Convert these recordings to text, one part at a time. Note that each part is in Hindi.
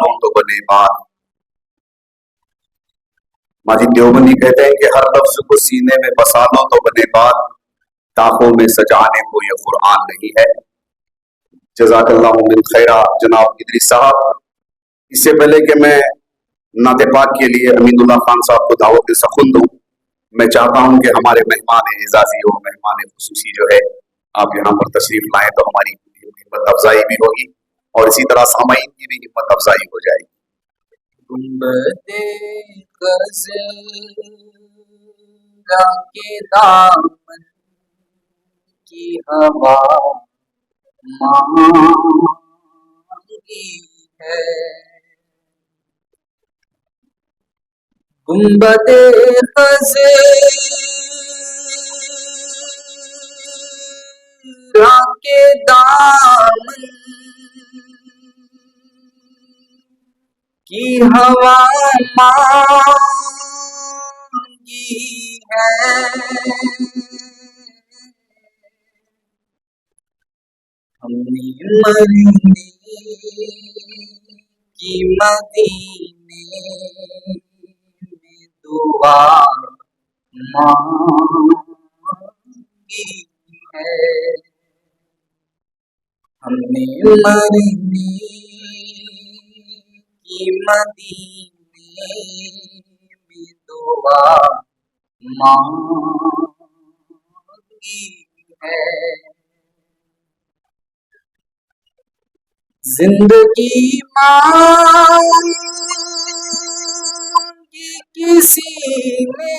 लो तो बने बात। माजी देवबंदी कहते हैं कि हर लफ्ज को सीने में बसा लो तो बने बात, ताकों में सजाने को यह कुरान नहीं है। जज़ाकल्लाहु मिन खैरा जनाब इदरीस साहब। इससे पहले कि मैं नाते पाक के लिए अमीनुल्लाह खान साहब को दावत सखुन दूं, मैं चाहता हूं कि हमारे मेहमान एजाजी और मेहमान खुसूसी जो है आप यहाँ पर तशरीफ लाएं तो हमारी हिम्मत अफजाई भी होगी और इसी तरह सामाईन की भी हिम्मत अफजाई हो जाएगी। गुंबदे ग़ज़ल के दामन की हवा मांगी है, गुंबदे ग़ज़ल के दामन की हवा मांगी है। हमने मदीने की मदीने में दुआ मांगी है। हमने मदीने की मदीने में दुआ मांगी है। जिंदगी मांगी किसी ने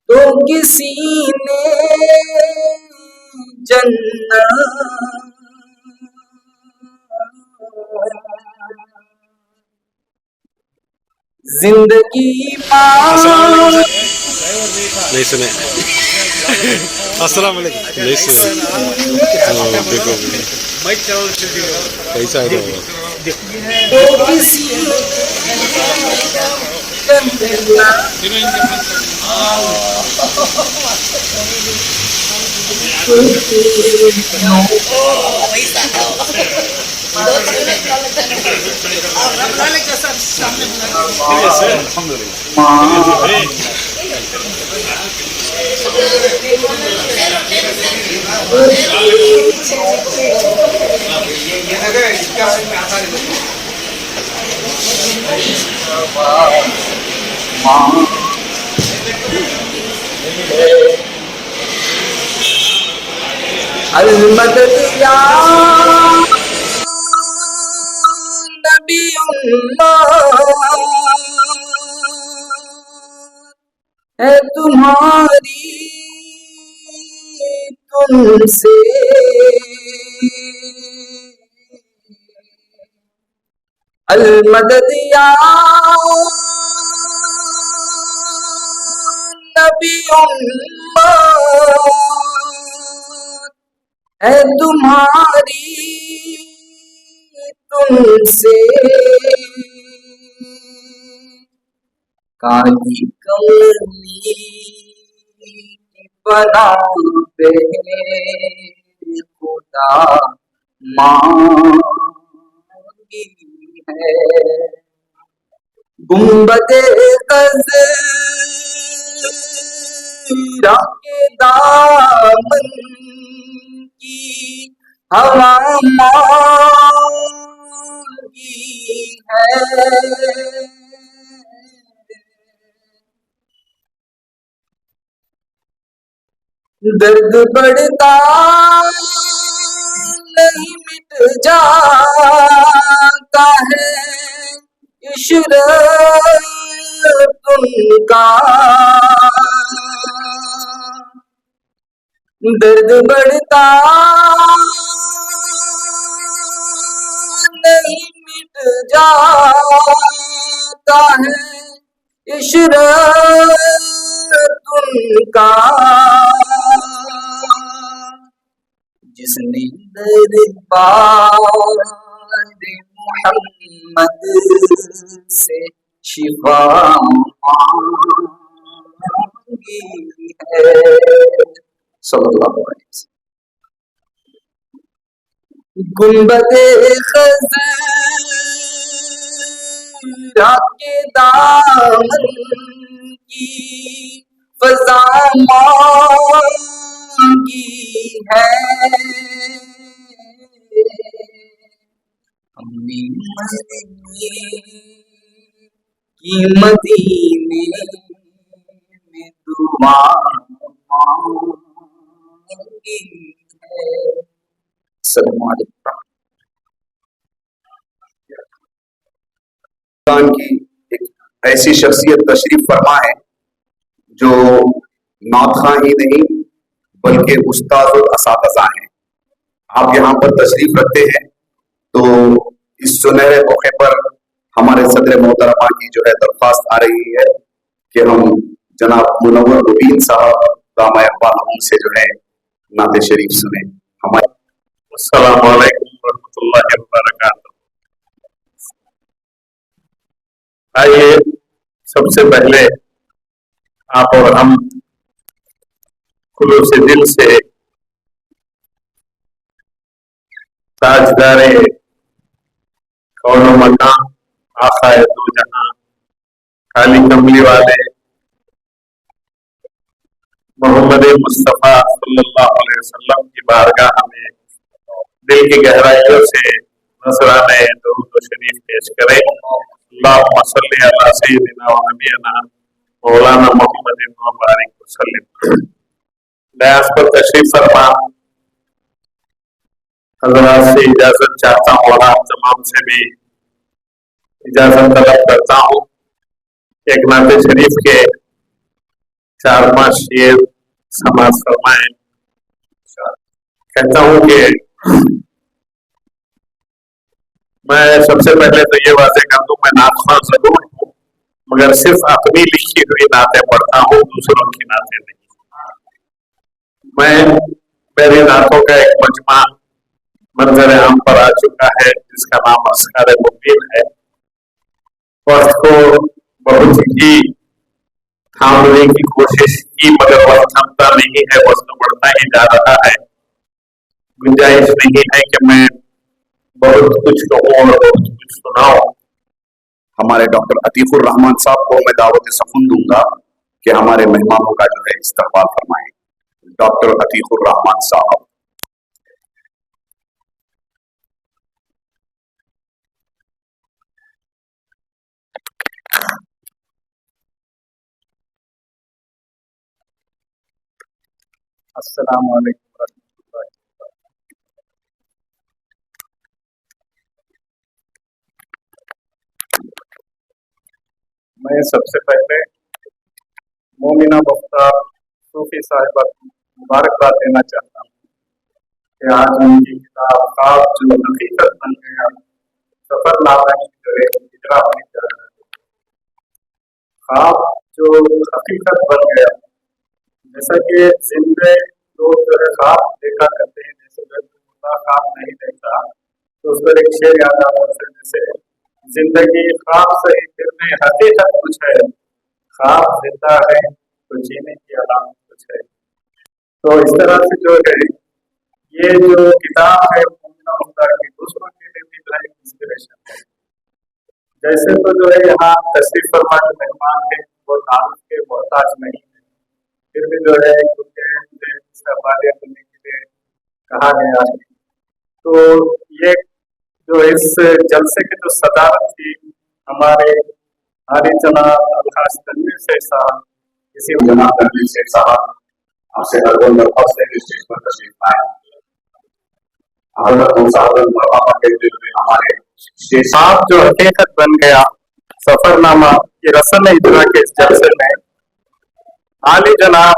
तो किसी ने जन्नत, जिंदगी नहीं सुने। अस्सलाम वालेकुम। नहीं सुने। देखो कैसा है तो किसी अल-मदद या नबीउल्लाह है तुम्हारी तुमसे अल-मदद या नबीउल्लाह है तुम्हारी तुमसे काली कमली की पनाह पे खुदा मांगी है। गुंबदे ग़ज़ल के दामन की हवा मांगी है। दर्द बढ़ता नहीं मिट जाता इशरत उनका दर्द बढ़ता नहीं मिट जाता है इशरत उनका जिसने दरबार मोहम्मद से शिफा मांगी है सल्लल्लाहु अलैहि वसल्लम। गुंबदे खज़रा के दामन की फज़ा मांगी है हमने मदीने की मदीने में दुआ मांगी है। अस्सलामु अलैकुम। पाकिस्तान की एक ऐसी शख्सियत तशरीफ फरमा है जो नातखा ही नहीं बल्कि उस्ताद और असातिज़ा हैं। आप यहाँ पर तशरीफ रखते हैं तो इस सुनहरे मौके पर हमारे सदर मोहतरमा की जो है दरख्वास्त आ रही है कि हम जनाब मुनव्वर मुबीन साहब दामा इक़बाल से जो है नाते शरीफ सुने। हमारे अस्सलामु अलैकुम वरहमतुल्लाहि वबरकातुहू। आइए सबसे पहले आप और हम खुलूस दिल से ताजदारे कौनो मकान आखाए दो जहां काली कमली वाले मोहम्मद मुस्तफ़ा सल्लल्लाहु अलैहि वसल्लम की बारगाह में दिल की गहराइयों से नजराने दुरूद शरीफ पेश करें। अल्लाहुम्मा सल्ली अला सय्यिदिना व नबीना मौलाना मुहम्मदिन व बारिक वसल्लिम। दयास पर तशरीफ फरमा हज़रात से इजाजत चाहता हूँ और आप तमाम से भी इजाजत तलब करता हूँ। एक नाते शरीफ के 4-5 शेर समाज फरमाए। कहता हूँ कि मैं सबसे पहले तो ये वाज़ेह कर दूं, मैं नातख़्वां जरूर हूँ मगर सिर्फ अपनी लिखी हुई नातें पढ़ता हूँ, दूसरों की नातें नहीं। मैं मेरी नातों का एक मजमा मंजर आम पर आ चुका है जिसका नाम अस्कार मुबीन है। वक्त को बहुत ही थामने की कोशिश की मगर वक्त थमता नहीं है, वक्त बढ़ता ही जा रहा है। गुंजाइश नहीं है कि मैं बहुत कुछ कहूँ और बहुत कुछ सुनाऊं। हमारे डॉक्टर अतीकुर रहमान साहब को मैं दावत सफुन दूंगा कि हमारे मेहमानों का जो है इस्तकबाल फरमाएं। डॉक्टर अतीकुर रहमान साहब। अस्सलामु अलैकुम रहमतुल्लाहि व बरकातुहू। मैं सबसे पहले मोमिना मुख्तार सूफी साहिबा को मुबारकबाद देना चाहता हूँ कि आज उनकी किताब ख्वाब जो हकीकत बन गया सफरनामा की जो है इजरा होने जा रहा है। ख्वाब जो हकीकत बन गया, जैसा कि जिंदे लोग जो है ख्वाब देखा करते हैं, जैसे ख्वाब नहीं देखता तो उस पर एक शेर याद आता है, जैसे जिंदगी ख्वाब से ही फिर हकीकत कुछ है, ख्वाब जिंदा है तो जीने की अलामत कुछ है। तो इस तरह से जो है ये जो किताब है मोमिना मुख्तार की, दूसरों के लिए भी जो है इंस्पिरेशन है। जैसे तो जो है यहाँ तशरीफ फरमा के मेहमान है वो तारुफ के मोहताज नहीं है, फिर भी जो है इसका वादे करने के लिए कहा गया है। तो ये जो इस जलसे की जो सदारत थी हमारे हारी जनाब अलहाज तनवीर शेख साहब, इसी जनाब तनवीर शेख साहब आपसे हर दरख्वास्त है कि स्टेज पर तशरीफ लाएं। हमारे ख्वाब जो हकीकत बन गया सफरनामा की रस्म इजरा के इस जलसे में आली जनाब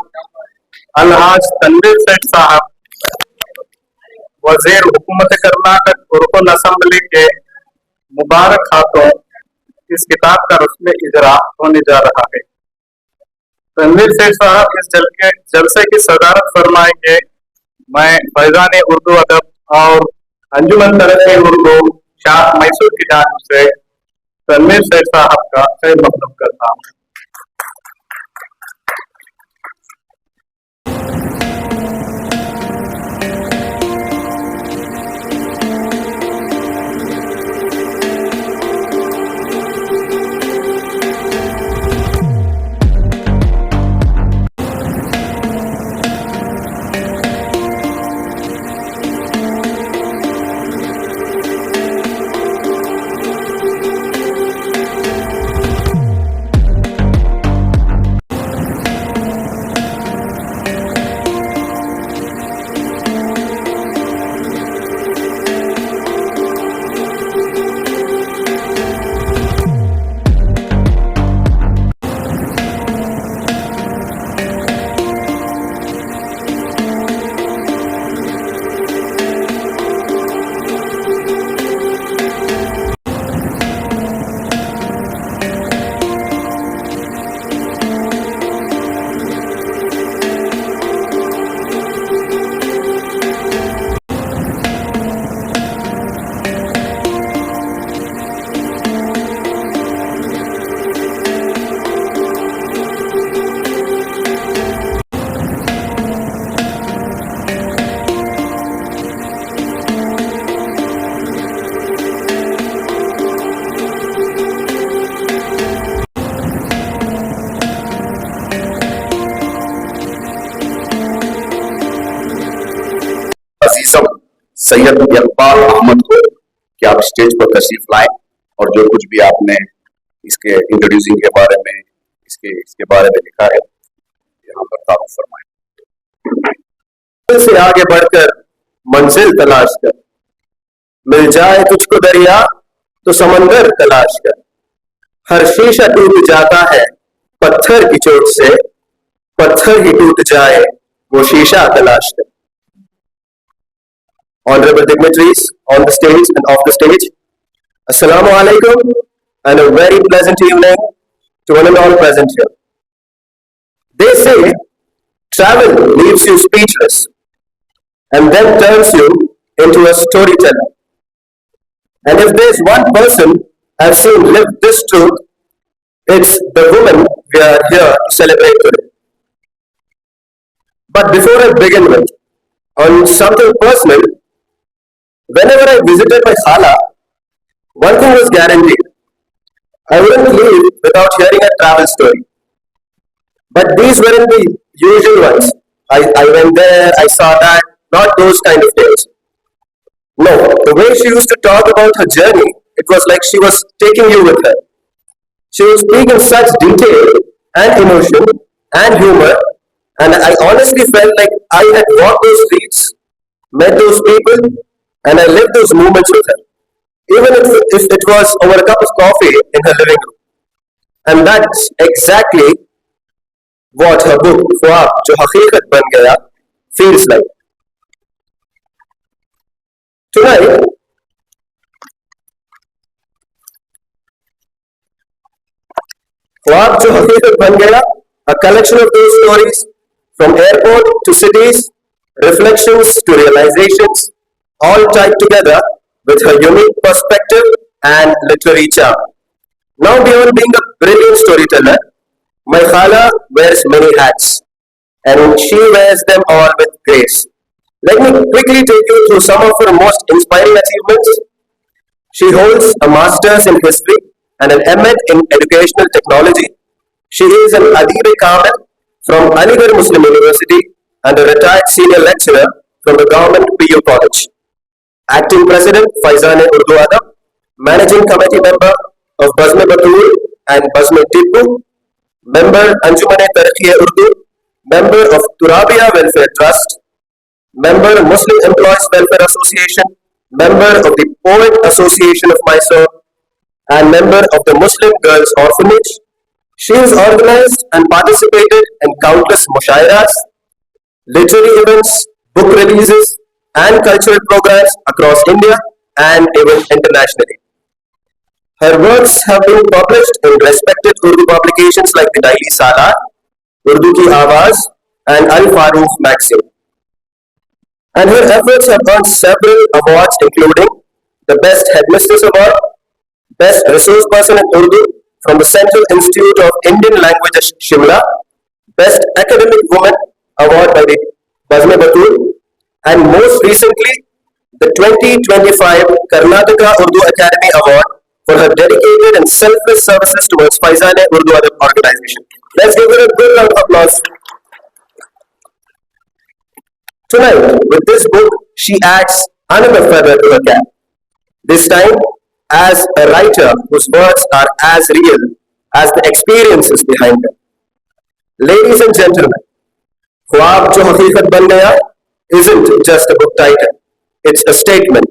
अलहाज तनवीर सेठ साहब वजीर हुकूमत कर्नाटक रुकन असम्बली के मुबारक हाथों इस किताब का रस्म इजरा होने जा रहा है। तनवीर सेठ साहब इस जलसे की सदारत फरमाएंगे। मैं फैजान उर्दू अदब और अंजुमन तरक्की उर्दू शाह मैसूर की जानिब से तनवीर सेठ साहब का खैर मकदम करता हूँ। अजीजम सैयद इकबाल अहमद को कि आप स्टेज पर तशरीफ लाएं और जो कुछ भी आपने इसके इंट्रोड्यूसिंग के बारे में इसके बारे में लिखा है यहाँ पर तारुफ फरमाएं। से आगे बढ़कर मंजिल तलाश कर, मिल जाए तुझको दरिया तो समंदर तलाश कर। हर शीशा टूट जाता है पत्थर की चोट से, पत्थर ही टूट जाए वो शीशा तलाश कर। Honorable dignitaries on the stage and off the stage, Assalamu alaikum and a very pleasant evening to one and all present here. They say travel leaves you speechless and then turns you into a storyteller. And if there's one person I've seen live this truth, it's the woman we are here to celebrate today. But before I begin with, on something personal, whenever I visited my khala, one thing was guaranteed. I wouldn't leave without hearing a travel story. But these weren't the usual ones. I went there, I saw that, not those kind of tales. No, the way she used to talk about her journey, it was like she was taking you with her. She would speak in such detail and emotion and humor, and I honestly felt like I had walked those streets, met those people, and I lived those moments with her, even if it was over a cup of coffee in her living room. And that's exactly what her book, ख्वाब जो हकीकत बन गया, feels like. Tonight, ख्वाब जो हकीकत बन गया, a collection of those stories from airport to cities, reflections to realizations, all tied together with her unique perspective and literary charm. Now, beyond being a brilliant storyteller, my khala wears many hats, and she wears them all with grace. Let me quickly take you through some of her most inspiring achievements. She holds a master's in history and an M.Ed in educational technology. She is an Adib-e-Kamil from Aligarh Muslim University and a retired senior lecturer from the government PU College. Acting President Faizan Urdu Adab, Managing Committee Member of Bazme Batul and Bazme Tippu, Member Anjuman Taraqi Urdu, Member of Turabia Welfare Trust, Member Muslim Employees Welfare Association, Member of the Poet Association of Mysore, and member of the Muslim Girls Orphanage. She has organized and participated in countless mushairas, literary events, book releases, and cultural programs across India and even internationally. Her works have been published in respected Urdu publications like the Daily Salar, Urdu Ki Awaaz, and Al Farooq magazine. And her efforts have earned several awards, including the Best Headmistress Award, Best Resource Person in Urdu from the Central Institute of Indian Languages, Shimla, Best Academic Woman Award by the Bazme Batul, and most recently, the 2025 Karnataka Urdu Academy Award for her dedicated and selfless services towards Faizan-e Urdu Adab organization. Let's give her a good round of applause. Tonight, with this book, she adds another feather to her cap. This time, as a writer whose words are as real as the experiences behind them. Ladies and gentlemen, ख्वाब जो हकीकत बन गया isn't just a book title. It's a statement,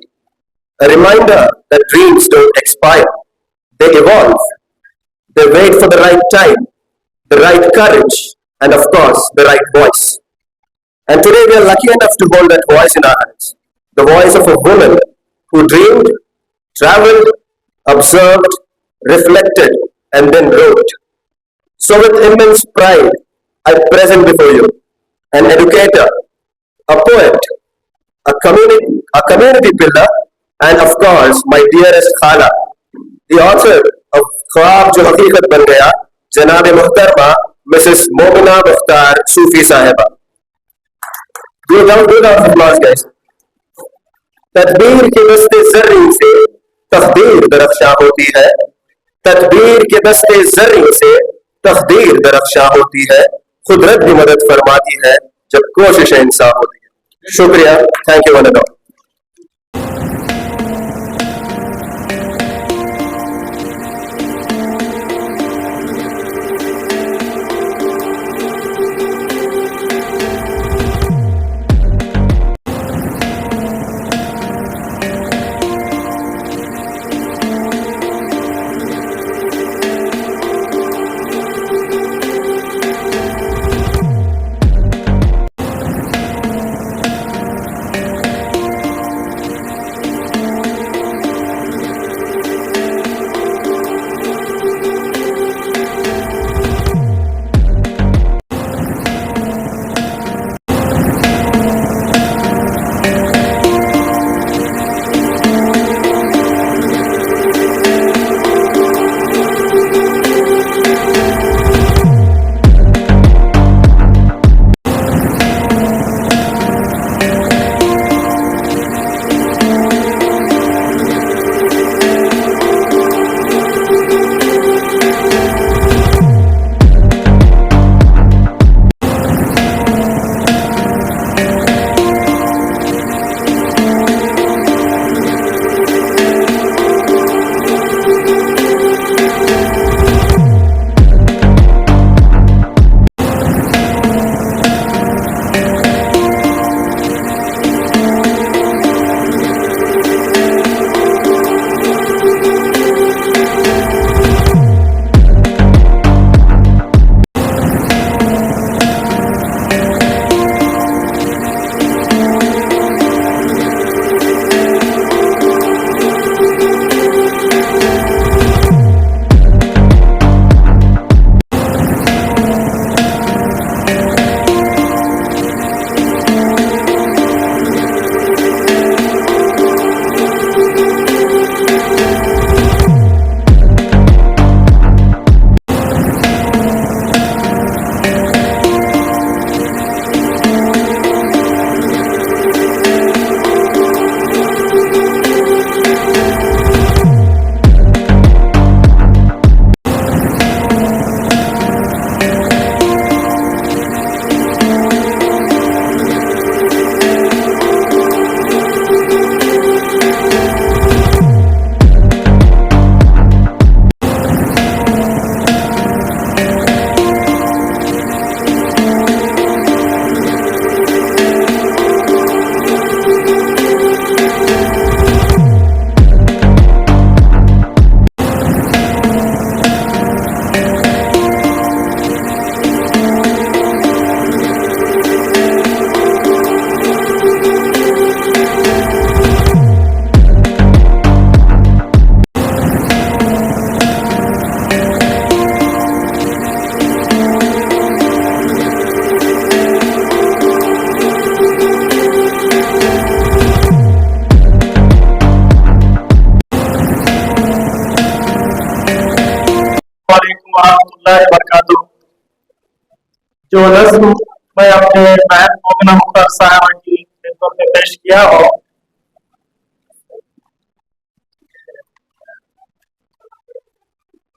a reminder that dreams don't expire. They evolve. They wait for the right time, the right courage, and of course, the right voice. And today we are lucky enough to hold that voice in our hands. The voice of a woman who dreamed, traveled, observed, reflected, and then wrote. So with immense pride, I present before you an educator, a poet, a community builder, and of course, my dearest Khala, the author of Khwab Jo Haqiqat Ban Gaya, Janab-e Muhtarma, Mrs. Momina Mukhtar Sufi Sahiba. Do a round of applause, guys. तदबीर के दस्ते जर्री से तकदीर दरख्शां होती है, तदबीर के दस्ते जर्री से तकदीर दरख्शां होती है, कुदरत भी मदद फरमाती है जब कोशिश इंसान होती है. शुक्रिया. Thank you one and all. रहमतुल्लाहि व बरकातुहू। जो नज़्म मैं अपने बहन मोमिना मुख्तार साहबा की खिदमत में पेश किया हो,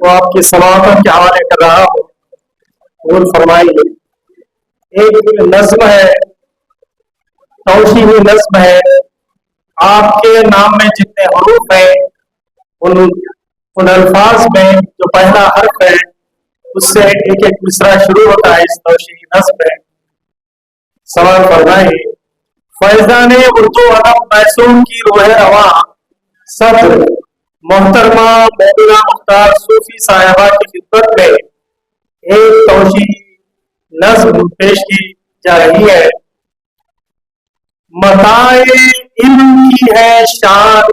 वो आपकी समाअत के हवाले कर रहा हूँ। कबूल फरमाइए। एक नज्म है, तौशीही नज्म है। आपके नाम में जितने हरूफ हैं, उन अल्फाज में जो पहला हर्फ है उससे एक एक मिसरा शुरू होता है इस तौशीही नज्म में। सवाल फरमाइए। फैजान उर्दू अदब मैसूर की रूह रवा सदर मोहतरमा मोमिना मुख्तार सूफी साहिबा की खिदमत में एक तौशीही नज्म पेश की जा रही है। मताए इल्म की है शान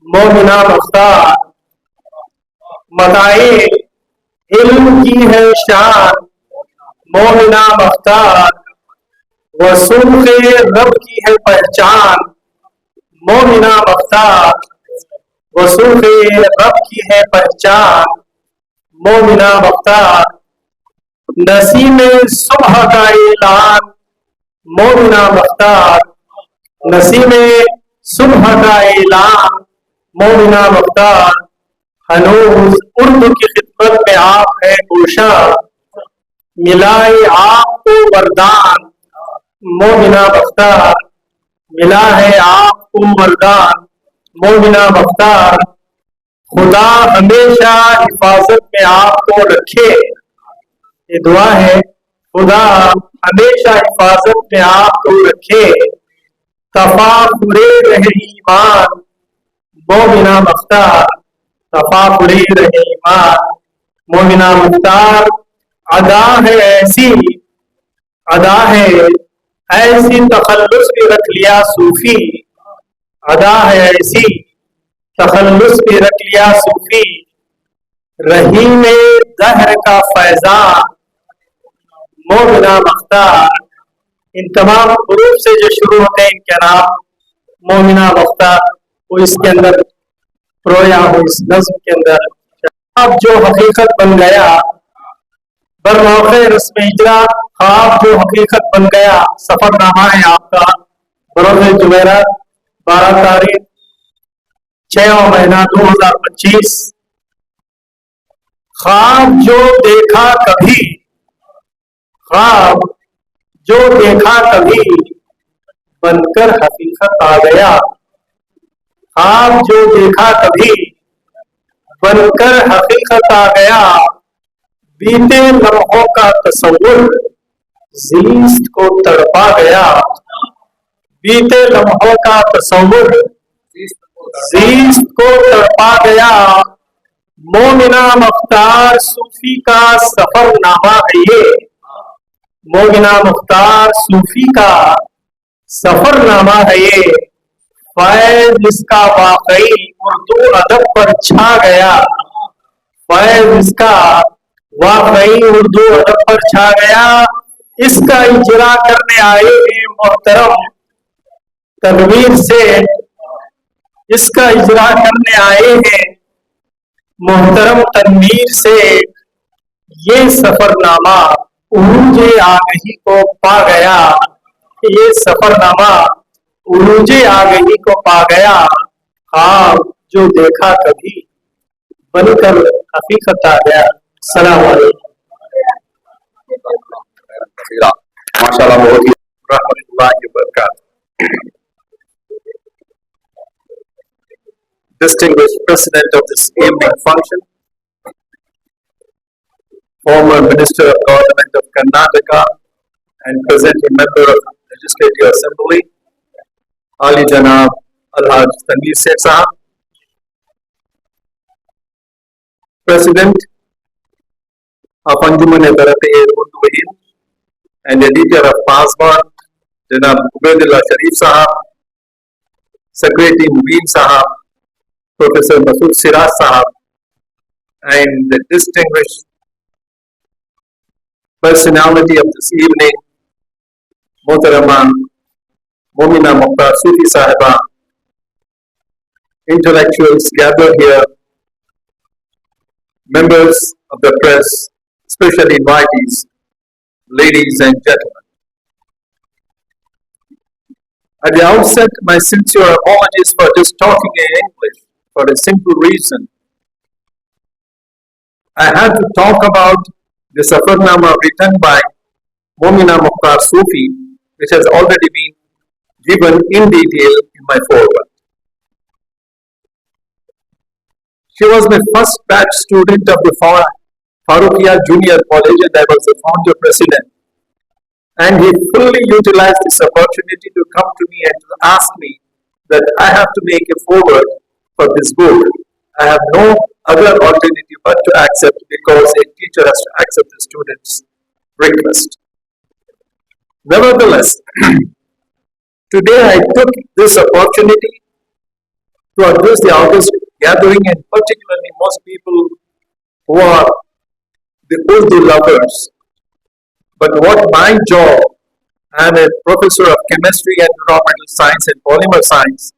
मोमिना मुख्तार, मताए इल्म की है शान मोमिना मुख्तार, वसूखे रब की है पहचान मोमिना मुख्तार, वसूखे रब की है पहचान मोमिना मुख्तार, नसीम सुबह का ऐलान मोमिना मुख्तार, नसीम सुबह का ऐलान मोमिना मुख्तार, हनूज उर्दू की खिदमत में आप है गुलशा, मिलाए आपको वरदान मोमिना मुख्तार, मिला है आपको वरदान मोमिना मुख्तार, खुदा हमेशा हिफाजत में आपको रखे। ये दुआ है, खुदा हमेशा हिफाजत में आपको रखे। तफाकुरे रहे ईमान मोमिना मुख्तार, तफाकुरे रहे ईमान मोमिना मुख्तार, अदा है ऐसी, अदा है ऐसी तखल्लुस भी रख लिया सूफी, अदा है ऐसी तखल्लुस भी रख लिया सूफी, रही में दहर का फैजान मोमिना मुख्तार। इन तमाम हुरूफ से जो शुरू होते हैं इनके नाम मोमिना मुख्तार, वो इसके अंदर प्रोया हो, इस नज्म के अंदर। अब जो हकीकत बन गया बरमौके रस्म इजरा, ख्वाब जो हकीकत बन गया, सफरनामा है आपका बरोज़ जुमेरात 12 तारीख 6वां महीना 2025। ख्वाब जो देखा कभी, ख्वाब जो देखा कभी बनकर हकीकत आ गया, ख्वाब जो देखा कभी बनकर हकीकत आ गया, बीते लम्हों का तस्वुर ज़ीस्त को तड़पा गया, बीते लम्हों का तस्वुर ज़ीस्त को तड़पा गया, मोमिना मुख्तार सूफी का सफरनामा है ये, मोमिना मुख्तार सूफी का सफरनामा है ये, फैज इसका वाकई उर्दू अदब पर छा गया, फैज इसका वाकई उर्दू अदब पर छा गया, इसका इजरा करने आए हैं मोहतरम तदबीर से, इसका इजरा करने आए हैं मोहतरम तनवीर से, ये सफरनामा उरूजे आगही को पा गया, ये सफरनामा उरूजे आगही को पा गया, हाँ जो देखा कभी बनकर हकीकत आ गया। सलाम अलैकुम। माशाल्लाह, बहुत ही रहमतुल्लाहि व बरकातुहू। Distinguished President of this evening function, former Minister of Government of Karnataka and present member of Legislative Assembly, Ali Janab Alhaj Tanveer Seth Sahab, President of Anjuman Urdu Hind and Editor of Passport, Janab Ubaidullah Sharif Sahab, Secretary Mubin Sahab, Professor Masood Siraj Sahab, and the distinguished personality of this evening, Mohtarama Momina Mukhtar Sufi Sahiba, intellectuals gathered here, members of the press, especially invitees, ladies and gentlemen. At the outset, my sincere apologies for just talking in English for a simple reason. I had to talk about the Safarnama written by Momina Mukhtar Sufi, which has already been given in detail in my foreword. She was my first batch student of the Farooqiya Junior College, and I was the founder president. And he fully utilized this opportunity to come to me and to ask me that I have to make a foreword for this book. I have no other alternative but to accept, because a teacher has to accept the student's request. Nevertheless, today I took this opportunity to address the August gathering, and particularly most people who are the Urdu lovers. But what my job, I am a professor of chemistry and environmental science and polymer science.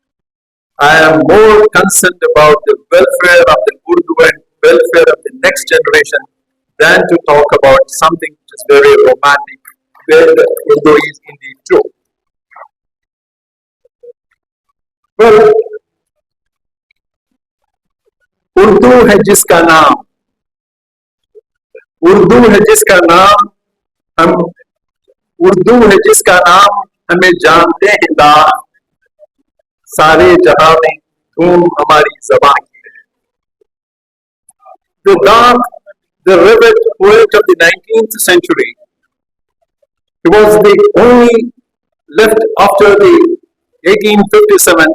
I am more concerned about the welfare of the Urdu and welfare of the next generation than to talk about something which is very romantic, where the Urdu is indeed true. Well, Urdu है जिसका नाम, उर्दू है जिसका नाम हम, उर्दू है जिसका नाम हमें जानते हैं दार, सारे जहां में धूम हमारी ज़बान की है. The dark, the revered poet of the 19th century, he was the only left after the 1857.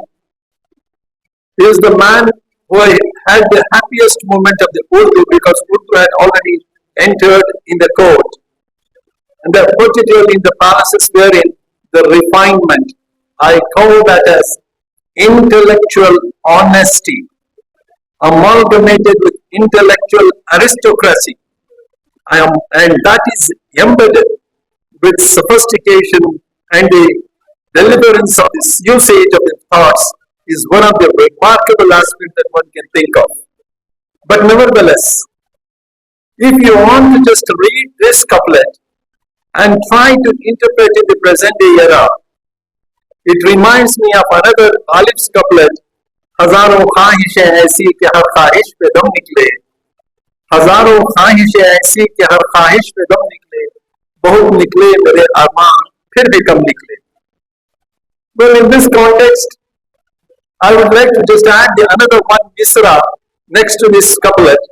He is the man who had the happiest moment of the Urdu, because Urdu had already entered in the court, and particularly in the palaces wherein the refinement, I call that as intellectual honesty, amalgamated with intellectual aristocracy, and that is embedded with sophistication and the deliverance of this usage of the thoughts, is one of the remarkable aspects that one can think of. But nevertheless, if you want to just read this couplet and try to interpret in the present day era, it reminds me of another Ghalib's couplet, हजारों ख्वाहिशें ऐसी कि हर ख्वाहिश पे दम निकले, हजारों ख्वाहिशें ऐसी कि हर ख्वाहिश पे दम निकले, बहुत निकले मेरे अरमान फिर भी कम निकले. Well, in this context, I would like to just add another one misra next to this couplet.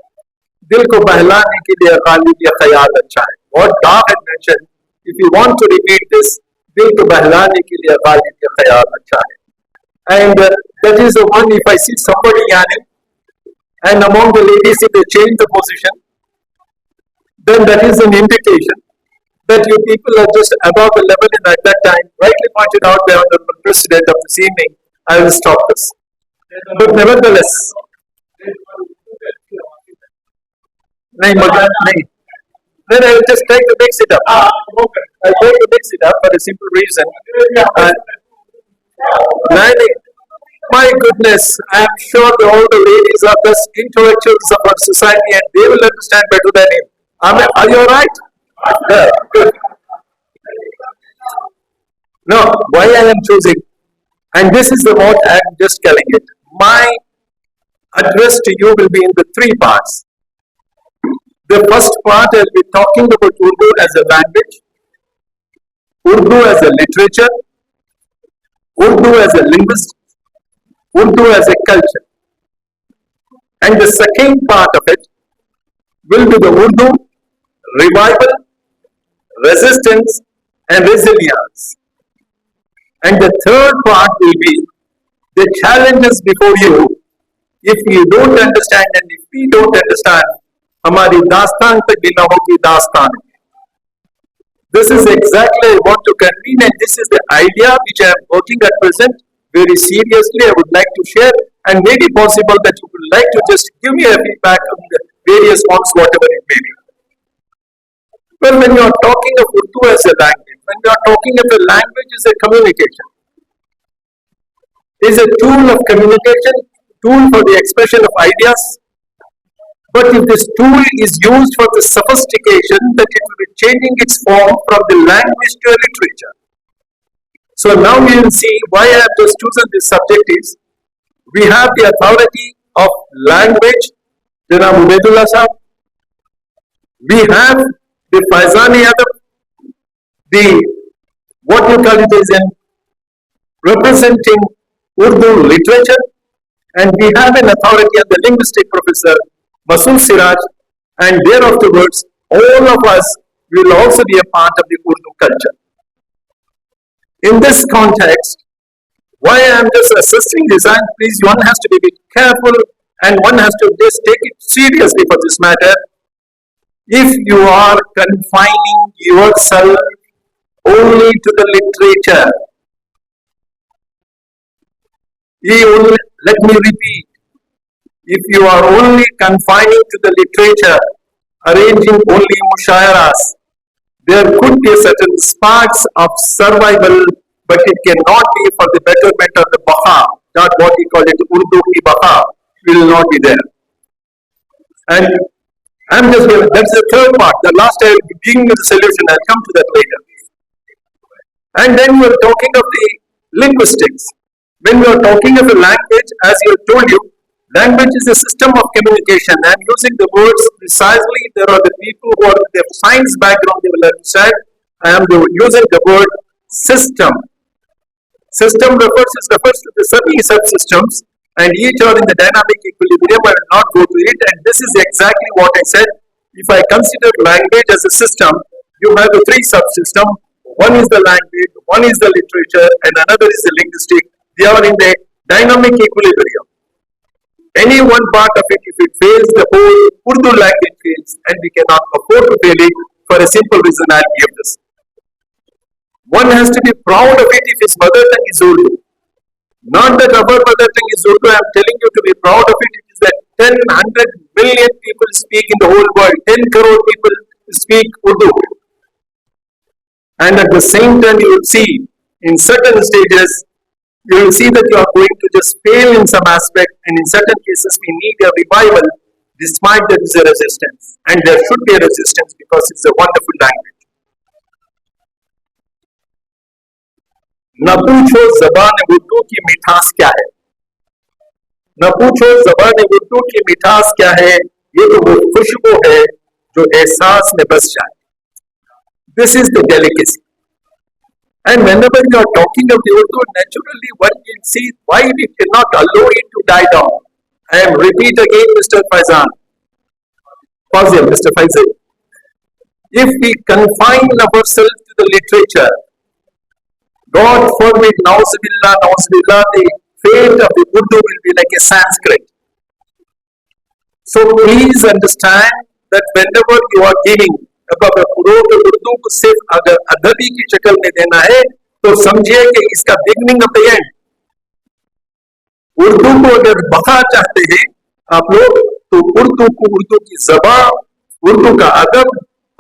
दिल को बहलाने के लिए गालिब ये ख्याल अच्छा है. What Dawg had mentioned, if you want to repeat this, दिल को बहलाने के लिए गालिब ये ख्याल अच्छा है. And that is the one, if I see somebody yawning, and among the ladies if they change the position, then that is an indication that you people are just above the level, and at that time, rightly pointed out by the President of this evening, I will stop this. But nevertheless, नहीं नहीं, then I will just take to mix it up. I take to mix it up for a simple reason. My goodness, I am sure that all the ladies are just intellectuals of our society, and they will understand better than him. Are you alright? Yeah, good. No, why I am choosing, and this is the what I am just telling it. My address to you will be in the three parts. The first part, I will be talking about Urdu as a language, Urdu as a literature, Urdu as a linguist, Urdu as a culture. And the second part of it will be the Urdu revival, resistance, and resilience. And the third part will be the challenges before you if you don't understand, and if we don't understand. हमारी दास्तान तक गिलाहों की दास्तान. This is exactly I want to convene, and this is the idea which I am working at present very seriously. I would like to share, and maybe possible that you would like to just give me a feedback on the various forms, whatever it may be. Well, when you are talking of Urdu as a language, when you are talking of a language as a communication, is a tool of communication, tool for the expression of ideas, But if this tool is used for the sophistication, that it will be changing its form from the language to a literature. So now you will see why I have just chosen this subject is, we have the authority of language, Janab Ubaidullah Sahab. We have the Faizan Yadav, the, what you call it is, representing Urdu literature, and we have an authority of the linguistic professor, Masood Siraj, and there afterwards, all of us will also be a part of the Urdu culture. In this context, why I am just assisting this, and please, one has to be a bit careful and one has to just take it seriously for this matter. If you are confining yourself only to the literature, let me repeat, if you are only confining to the literature, arranging only mushairas, there could be certain sparks of survival, but it cannot be for the betterment of the baqa, not what we call it Urdu ki baqa, will not be there. And I'm just giving, that's the third part. The last I will be giving you the solution, I'll come to that later. And then we are talking of the linguistics. When we are talking of a language, as I told you, language is a system of communication, and using the words precisely, there are the people who are the science background, they will understand. I am using the word system. System refers to the certain subsystems, and each are in the dynamic equilibrium. I will not go to it, and this is exactly what I said. If I consider language as a system, you have the three subsystems. One is the language, one is the literature, and another is the linguistic. They are in the dynamic equilibrium. Any one part of it, if it fails, the whole Urdu language fails, and we cannot afford to fail it. For a simple reason, I'll give this. One has to be proud of it if his mother tongue is Urdu. Not that our mother tongue is Urdu, I'm telling you to be proud of it. It is that 100 million people speak in the whole world, 10 crore people speak Urdu. And at the same time, you will see in certain stages, you will see that you are going to just fail in some aspect, and in certain cases we need a revival despite there is a resistance, and there should be a resistance because it's a wonderful language. न पूछो ज़बान उर्दू की मिठास क्या है, न पूछो ज़बान उर्दू की मिठास क्या है, ये तो वो खुशबू है जो एहसास में बस जाए. This is the delicacy. And whenever you are talking of the Urdu, naturally one will see why we cannot allow it to die down. I am repeat again, Mr. Faizan. Pause here, Mr. Faizan. If we confine ourselves to the literature, God forbid, nauzubillah, the fate of the Urdu will be like a Sanskrit. So please understand that whenever you are giving Urdu को सिर्फ अगर अदबी की शक्ल में देना है तो समझिए कि इसका beginning of the end. Urdu को अगर बका चाहते हैं आप लोग, तो उर्दू को, उर्दू की ज़बान, उर्दू का अदब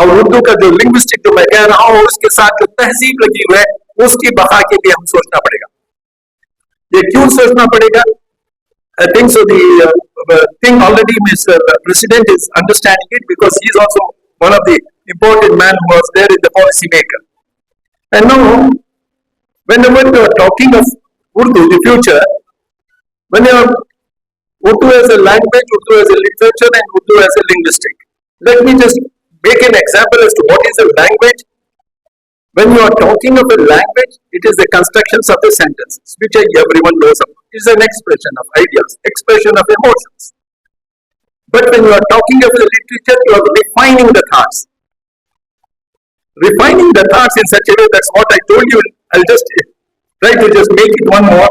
और उर्दू का जो लिंग्विस्टिक जो मैं कह रहा हूं उसके साथ जो तहजीब लगी हुई है, उसकी बका के लिए हम सोचना पड़ेगा. ये क्यों सोचना पड़ेगा? I think so the thing already Mr. President is understanding it, because he is also one of the important man who was there in the policy maker. And now, whenever you are talking of Urdu, the future, when you are Urdu as a language, Urdu as a literature, and Urdu as a linguistic. Let me just make an example as to what is a language. When you are talking of a language, it is the constructions of the sentences, which everyone knows about. It is an expression of ideas, expression of emotions. But when you are talking of the literature, you are refining the thoughts. Refining the thoughts in such a way, that's what I told you. I'll just try to just make it one more.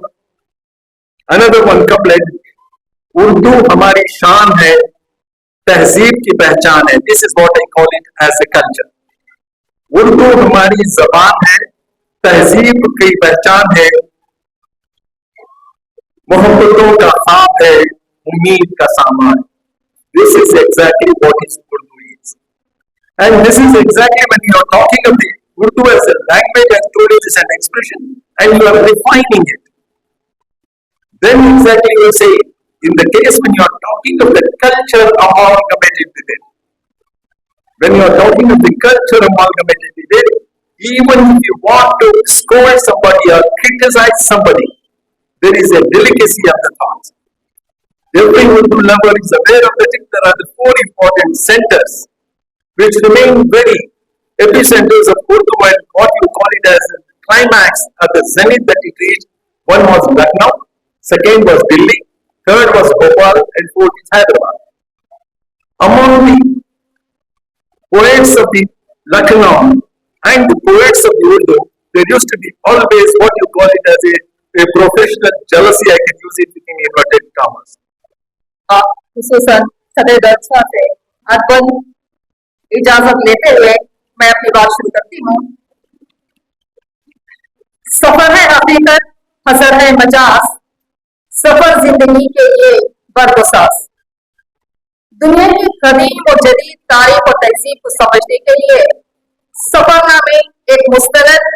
Another one couplet. Urdu हमारी शान है, तहजीब की पहचान है. This is what I call it as a culture. Urdu हमारी जबान है, तहजीब की पहचान है, मोहब्बतों का ख्वाब है, उम्मीद का सामान. This is exactly what is Urdu is. And this is exactly when you are talking of the Urdu as a language, as told you is an expression, and you are refining it. Then exactly you will say, in the case when you are talking of the culture amalgamated with it. When you are talking of the culture amalgamated with it, even if you want to scold somebody or criticize somebody, there is a delicacy of the thoughts. Every Urdu lover is aware of that there are the four important centers which remain very epicenters of Urdu and what you call it as the climax at the zenith that it reached. One was Lucknow, second was Delhi, third was Bhopal, and fourth is Hyderabad. Among the poets of the Lucknow and the poets of the Urdu, there used to be always what you call it as a professional jealousy, I can use it within inverted commas. खुसूसन सदर दर्शा से अर्बन इजाजत लेते हुए मैं अपनी बात शुरू करती हूँ। सफर है हकीकत, हसर है मजाज, सफर जिंदगी के लिए बरगसास। दुनिया की कदीम और जदीद तारीख और तहजीब को समझने के लिए सफरनामे एक मुस्तनद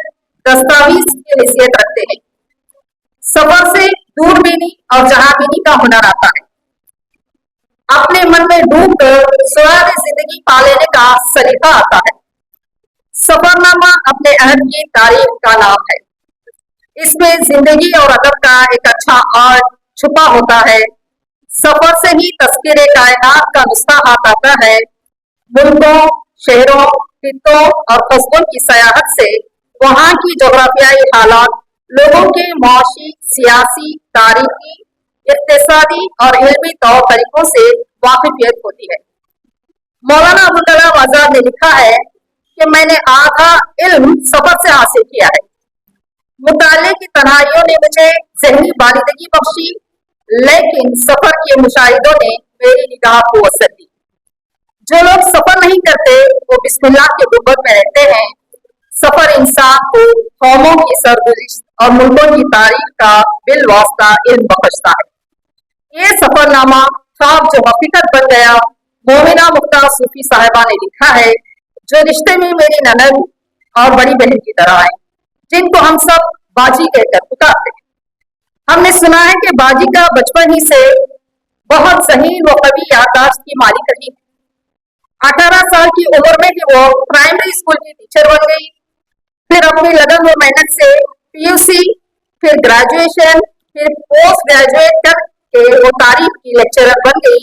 दस्तावेज की हैसियत रखते हैं। सफर से दूरबीनी और जहांबीनी का हुनर आता है। अपने मन में डूब कर स्वाद जिंदगी पा लेने का सलीका आता है। सफरनामा अपने अहद की तारीफ का नाम है। इसमें जिंदगी और अदब का एक अच्छा आर्ट छुपा होता है। सफर से ही तस्वीर कायनात का नुस्खा हाथ आता है। मुल्कों, शहरों, खित्तों और कस्बों की सयाहत से वहाँ की जोग्राफियाई हालात, लोगों के मुआशी, सियासी, तारीखी, इक्तिसादी और इल्मी तौर तरीकों से वाकिफियत होती है। मौलाना अबुल कलाम आजाद ने लिखा है कि मैंने आधा इल्म सफर से हासिल किया है। मुताले की तन्हाइयों ने मुझे ज़हनी बालिदगी बख्शी, लेकिन सफर के मुशाहिदों ने मेरी निगाह को वसअत दी। जो लोग सफर नहीं करते वो बिस्मिल्लाह के गुर्बत में रहते हैं। सफर इंसान को कौमों की सरगुज़िश्त और मुल्कों की तारीख का बिलवास्ता इल्म बख्शता है। ये सफरनामा ख्वाब जो हकीकत बन गया, मोमिना मुख्तार सूफी साहिबा ने लिखा है, जो रिश्ते में मेरी ननद और बड़ी बहन की तरह है, जिनको हम सब बाजी कहकर पुकारते हैं। हमने सुना है कि बाजी का बचपन ही से बहुत ज़हीन व कवी याददाश्त की मालिक रही। 18 साल की उम्र में ही वो प्राइमरी स्कूल की टीचर बन गई। फिर अपनी लगन व मेहनत से पीयूसी, फिर ग्रेजुएशन, फिर पोस्ट ग्रेजुएट तक के वो तारीख की लेक्चरर बन गई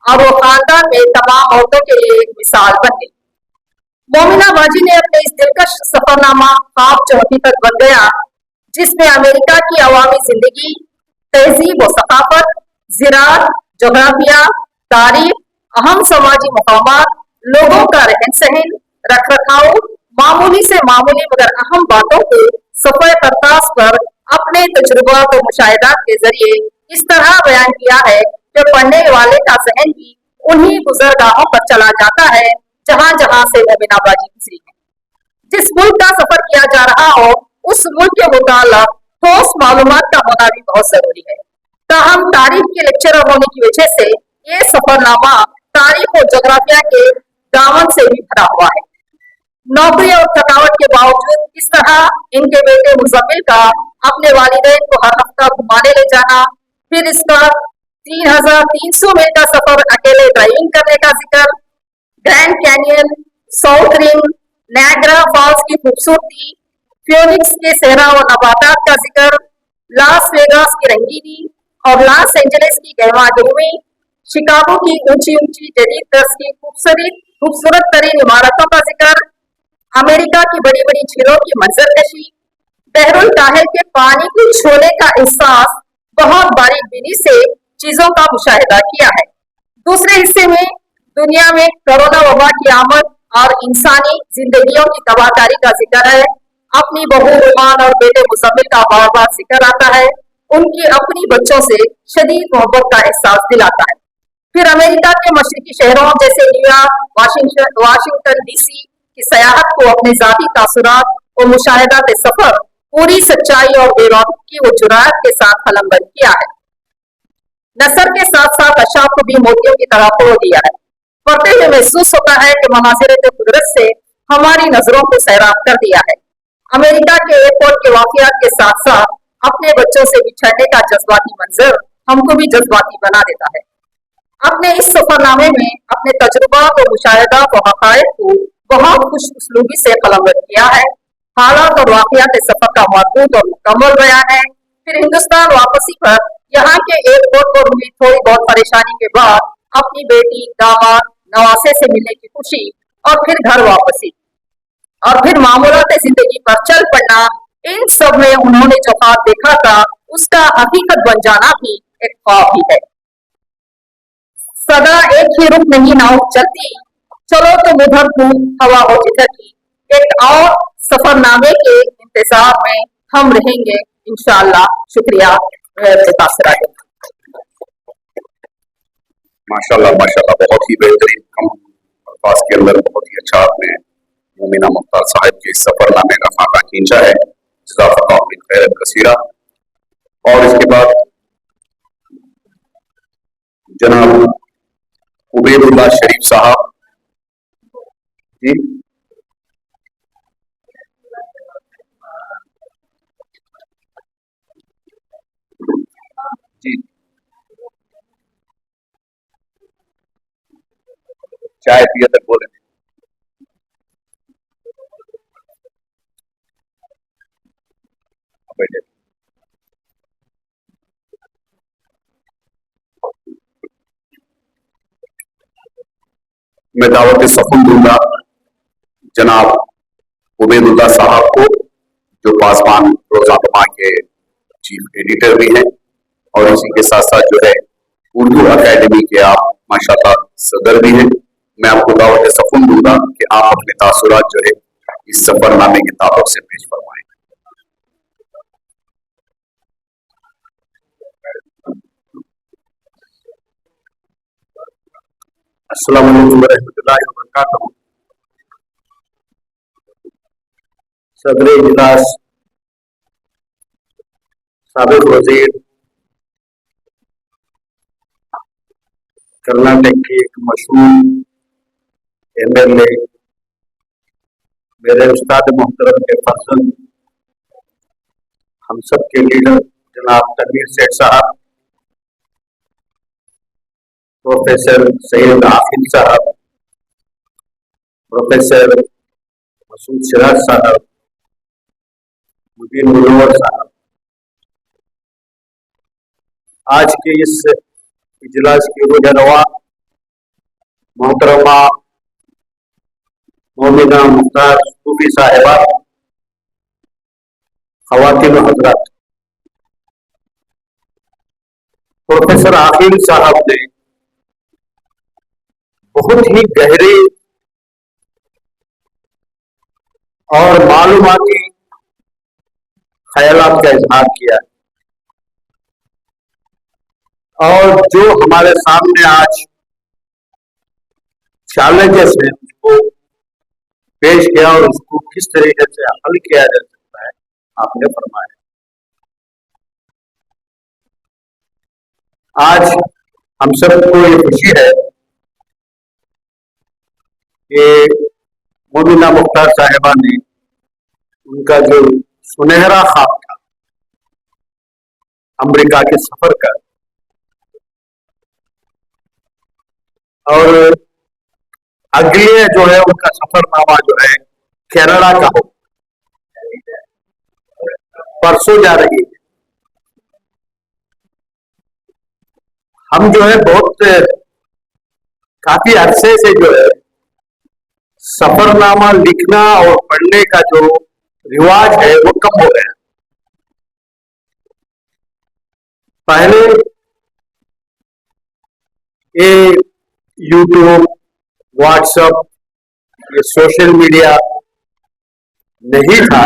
और वो खानदान में तमाम औरतों के लिए एक मिसाल बन गई। मोमिना बाजी ने अपने इस दिलकश सफरनामा ख्वाब जो हकीकत बन गया, जिसमें अमेरिका की अवामी जिंदगी, तहजीब व सकाफत, ज़राअत, जोग्राफिया, तारीख, अहम समाजी मकामात, लोगों का रहन सहन, रख रखाव, मामूली से मामूली मगर अहम बातों को सफ़े करतास पर अपने तजुर्बात और मुशाहिदात के जरिए इस तरह बयान किया है कि पढ़ने वाले का जहन भी उन्हीं गुजरगाहों पर चला जाता है जहां जहां से मोमिना बाजी गुजरी है। जिस मुल्क का सफर किया जा रहा हो, उस मुल्क के मुताल्लिक़ ठोस मालूमात का होना भी बहुत जरूरी है। ताहम तारीख के लेक्चरर होने की वजह से ये सफरनामा तारीख और जोग्राफिया के दामन से भी भरा हुआ है। नौकरी और थकावट के बावजूद इस तरह इनके बेटे मुज़म्मिल का अपने वालिदैन को हर हफ्ता घुमाने ले जाना, फिर इसका 3300 मील का सफर अकेले ड्राइविंग करने का जिक्र, Grand Canyon, South Rim, Niagara Falls की खूबसूरती, फ्योनिक्स के सहरा व नबातात का जिक्र, लास वेगास की रंगीनी और लॉस एंजलिस की गहमा गहमी, शिकागो की ऊंची ऊंची जदीद दर्ज की खूबसूरत तरीन इमारतों का जिक्र, अमेरिका की बड़ी बड़ी झीलों की मंजरकशी, बहरुल काहिल के पानी को छूने का एहसास, बहुत बारीक बीनी से चीजों का मुशाहिदा किया है। दूसरे हिस्से में दुनिया में कोरोना वबा की आमद और इंसानी जिंदगियों की तबाहकारी का जिक्र है। अपनी बहू रुमान और बेटे मुज़म्मिल का बार बार जिक्र आता है। उनकी अपनी बच्चों से शदीद मोहब्बत का एहसास दिलाता है। फिर अमेरिका के मशरकी शहरों जैसे न्यूयॉर्क, वाशिंगटन डीसी की सयाहत को अपने जाती तासुरात और मुशाहिदात सफर पूरी सच्चाई और बेरौनक की वो जुरात के साथ कलमबंद किया है। नसर के साथ साथ अशाब को भी मोतियों की तरह तोड़ दिया है। पढ़ते हुए महसूस होता है कि मनाज़िर कुदरत से हमारी नजरों को सैराब कर दिया है। अमेरिका के एयरपोर्ट के वाकयात के साथ साथ अपने बच्चों से बिछड़ने का जज्बाती मंजर हमको भी जज्बाती बना देता है। अपने इस सफरनामे में अपने तजुर्बा और मुशाहिदा व हक़ाइक़ को बहुत खुश उसलूबी से कलमबंद किया है। हालात और वाक़यात सफर का मजबूत और मुकम्मल बयान है। फिर हिंदुस्तान वापसी पर यहाँ के एयरपोर्ट पर हुई थोड़ी बहुत परेशानी के बाद अपनी बेटी, दामाद, नवासे से मिलने की खुशी और फिर घर वापसी और फिर मामूलात जिंदगी पर चल पड़ना, इन सब में उन्होंने जो ख्वाब देखा था उसका हकीकत बन जाना भी एक ख्वाब ही है। सदा एक ही रुख नहीं नाव चलती, चलो तुम उधर को हवा हो जिधर की। एक और सफरनामे के इंतजार में हम रहेंगे इंशाअल्लाह। शुक्रिया। माशाल्लाह माशाल्लाह, बहुत ही बेहतरीन कम अल्फाज के अंदर बहुत ही अच्छा आपने मोमिना मुख्तार साहब के इस सफरनामे का खाका खींचा है। जज़ाकल्लाहु मिन खैरन कसीरा। और इसके बाद जनाब उबैदुल्लाह शरीफ साहब जी, जी चाय पिए तक बोले। बैठे। मैं दावत सफुन दूंगा जनाब उबैदुल्लाह साहब को, जो पासवान रोजानामा के चीफ एडिटर भी हैं और इसी के साथ साथ जो है उर्दू अकेडमी के आप माशाल्लाह सदर भी हैं। मैं आपको दावत सफुन दूंगा कि आप अपने तासुरात जो है इस सफरनामे के ताल्लुक से पेश फरमाएं। अस्सलाम वालेकुम रहमतुल्लाहि व बरकातहू। सदर इजलास, साबिक वजीर, कर्नाटक के एक मशहूर MLA, मेरे उस्ताद मोहतरम के फर्जंद, हम सब के लीडर जनाब तनवीर सेठ साहब, प्रोफेसर सैयद आफिल साहब, प्रोफेसर मसूद सिराज साहब, मुदीर मुनव्वर साहब, आज के इस इजलास की रूहरवा मोहतरमा मोमिना मुख्तार सूफी साहिबा, ख़वातीन हज़रात, प्रोफेसर आफिल साहब ने बहुत ही गहरे और मालूमाती ख्यालात का इजहार किया और जो हमारे सामने आज चैलेंजेस हैं उसको पेश किया और उसको किस तरीके से हल किया जा सकता है आपने फरमाया। आज हम सबको ये खुशी है कि मोमिना मुख्तार साहिबा ने उनका जो सुनहरा ख्वाब था अमेरिका के सफर का, और अगले जो है उनका सफरनामा जो है केरला का हो, परसों जा रही है। हम जो है बहुत काफी अरसे से जो है सफरनामा लिखना और पढ़ने का जो रिवाज है वो कम हो गया। पहले ये यूट्यूब, व्हाट्सएप, ये सोशल मीडिया नहीं था।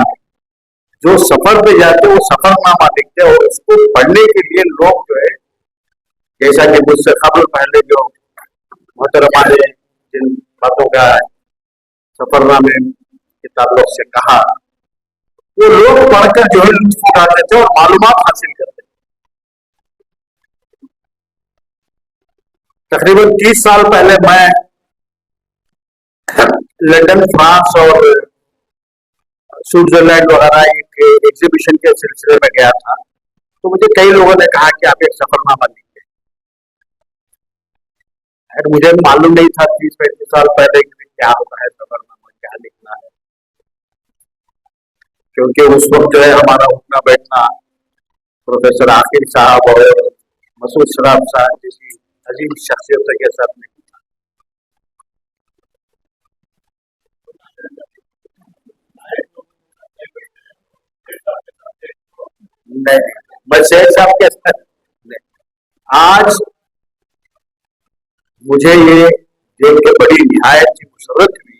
जो सफर पे जाते वो सफरनामा लिखते और उसको पढ़ने के लिए लोग जो है, जैसा कि मुझसे खबर पहले जो मोहतरमा ने जिन बातों का सफरनामे के ताल्लुक से कहा, वो लोग पढ़कर जो है लुत्फ उठाते थे और मालूमात हासिल करते थे। तकरीबन 30 साल पहले मैं लंदन, फ्रांस और स्विट्जरलैंड वगैरह के एग्जीबिशन के सिलसिले में गया था, तो मुझे कई लोगों ने कहा कि आप एक सफरनामा लिखिए। खैर मुझे मालूम नहीं था 30-35 साल पहले कि क्या होता है सफरनामा, क्या लिखना है, क्योंकि उस वक्त जो है हमारा उठना बैठना प्रोफेसर आकिब साहब और मसूद शराफ साहब जैसी अजीम शख्सियत के साथ नहीं था। नहीं, मैं शेख साहब के साथ नहीं। आज मुझे ये देख के बड़ी निहायत की मुसरत हुई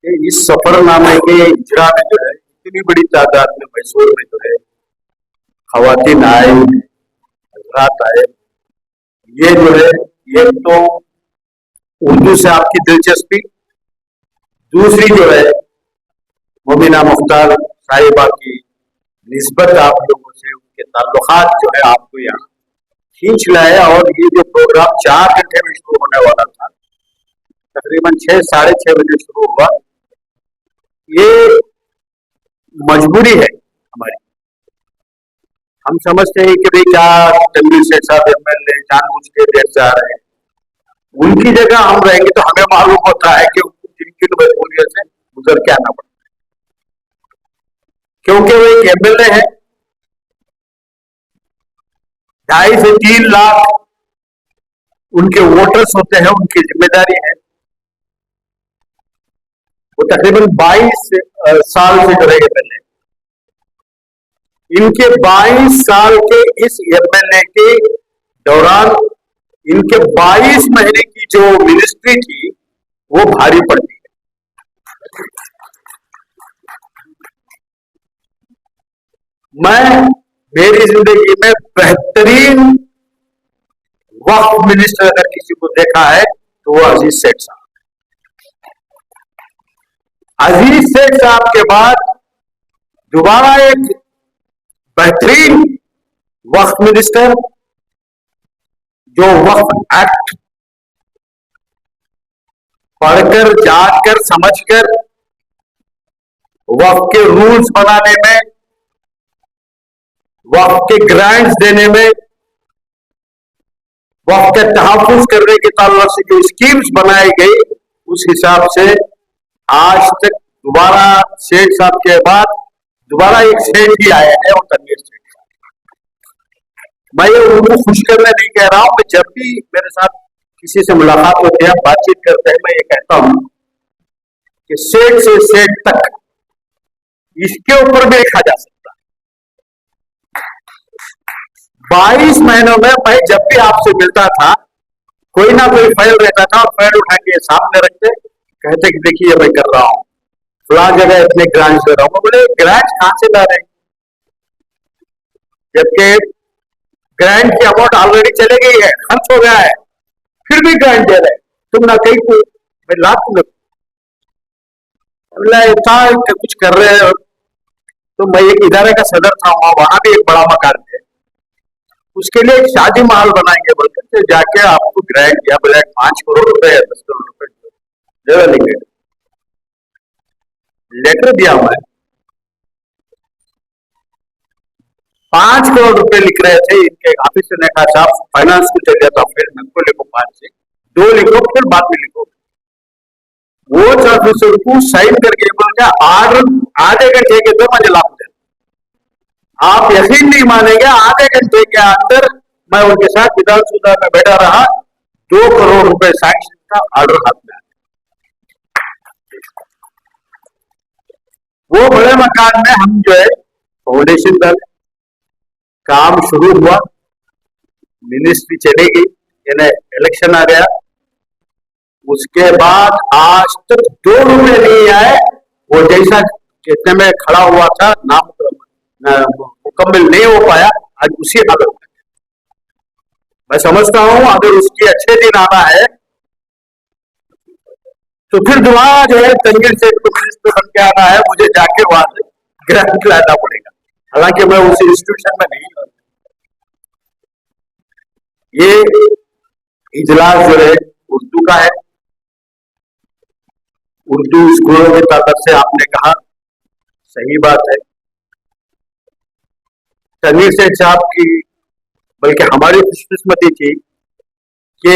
कि इस सफरनामे के इजरा में जो है इतनी बड़ी तादाद में मैसूर में जो है खवातीन आए, हजरात आए। ये जो है ये तो उर्दू से आपकी दिलचस्पी, दूसरी जो है मोमिना मुख्तार साहिबा की निस्बत आप लोगों से, उनके ताल्लुकात जो है आपको यहाँ खींच लाया। और ये जो प्रोग्राम 4 घंटे में शुरू होने वाला था, तकरीबन 6-6:30 बजे शुरू हुआ। ये मजबूरी है हमारी। हम समझते हैं कि भाई क्या तनवीर शेख साहब एमएलए जानबूझ के देर जा रहे हैं, उनकी जगह हम रहेंगे तो हमें मालूम होता है कि जिनकी मजबूरियों से गुजर के आना पड़ता है, क्योंकि वो एक एमएलए है। 2.5 से 3 लाख उनके वोटर्स होते हैं, उनकी जिम्मेदारी है। वो तकरीबन 22 साल से जो है एमएलए, इनके 22 साल के इस एमएलए के दौरान इनके 22 महीने की जो मिनिस्ट्री थी वो भारी पड़ती है। मैं मेरी जिंदगी में बेहतरीन वक्फ मिनिस्टर अगर किसी को देखा है तो वो अजीज सेठ साहब। अजीज सेठ साहब के बाद दोबारा एक बेहतरीन वक्फ मिनिस्टर जो वक्फ एक्ट पढ़कर, जानकर, समझकर वक्फ के रूल्स बनाने में, वक्फ के ग्रांट्स देने में, वक्फ के तहफ़्फ़ुज़ करने के ताल्लुक से जो स्कीम्स बनाई गई, उस हिसाब से आज तक दोबारा शेख साहब के बाद दोबारा एक सेठ ही आया है, और तनवीर सेठ। मैं ये उनको खुश करने नहीं कह रहा हूं, मैं जब भी मेरे साथ किसी से मुलाकात होती है, बातचीत करते हैं, मैं ये कहता हूं कि सेठ से सेठ तक इसके ऊपर भी लिखा जा सकता है। 22 महीनों में मैं जब भी आपसे मिलता था, कोई ना कोई फाइल रहता था और फाइल उठा के सामने रखते, कहते कि देखिए मैं कर रहा हूं, फला जगह इतने ग्रांट्स दे रहा हूं। बोले ग्रांट्स कहां से ला रहे हैं, जबकि ग्रांट की अमाउंट ऑलरेडी चले गई है, खर्च हो गया है, फिर भी ग्रांट दे रहे हैं। तुम ना कहीं को मैं लाभ लग था कुछ कर रहे हो। तो मैं एक इदारे का सदर था, वहां भी एक बड़ा मकान है, उसके लिए एक शादी महल बनाएंगे बोलते, जाके आपको ग्रांट दिया, बोले 5 करोड़ रुपए या 10 करोड़ रुपए लेटर दिया। मैं 5 करोड़ रुपए लिख रहे थे, इनके ऑफिस ने कहा साहब फाइनेंस को चल जाता, फिर हमको लिखो 5 से 2 लिखो, फिर बाद में लिखो। वो ऑफिसर को साइन करके बोल गया आर्डर आधे घंटे के अंदर मुझे लाभ दे। आप यकीन नहीं मानेंगे, आधे घंटे के अंदर मैं उनके साथ विधानसभा में बैठा रहा, 2 करोड़ रुपए सैंक्शन का ऑर्डर हाथ में। वो बड़े मकान में हम जो है फाउंडेशन डाले, काम शुरू हुआ, मिनिस्ट्री चलेगी, यानी इलेक्शन आ गया। उसके बाद आज तक 2 रुपए नहीं आए। वो जैसा कितने में खड़ा हुआ था, नाम मुकम्मल नहीं हो पाया, आज उसी हालत में। मैं समझता हूं अगर उसकी अच्छे दिन आना है तो फिर दोबारा जो है तंगीर से मिनिस्टर बन के आना है, मुझे जाके वहां से ग्रांट लाना पड़ेगा, हालांकि मैं उस इंस्टीट्यूशन में नहीं हूं। ये इजलास जो है उर्दू का है, उर्दू स्कूलों के ताल्लुक से आपने कहा, सही बात है। तनवीर सेठ साहब की, बल्कि हमारी खुशकिस्मती थी कि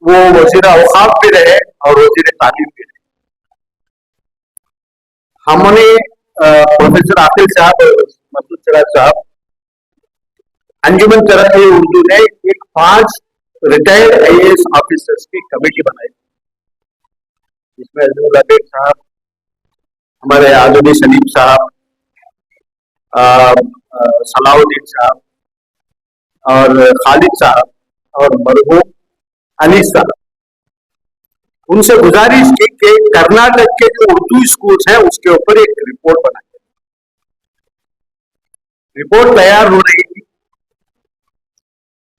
वो वजीर औकाफ भी रहे और वजीर तालीम भी रहे। हमने प्रोफेसर आकिल साहब और मसूद सिराज साहब अंजुमन तरक्की उर्दू ने एक 5 रिटायर्ड IAS ऑफिसर्स की कमेटी बनाई, जिसमें अजमुल्ला बेग साहब, हमारे आज़मी सलीम साहब, सलाउद्दीन साहब और खालिद साहब और मरहूम अनीस साहब। उनसे गुजारिश की कि कर्नाटक के जो उर्दू स्कूल्स हैं उसके ऊपर एक रिपोर्ट बनाई। रिपोर्ट तैयार हो रही थी,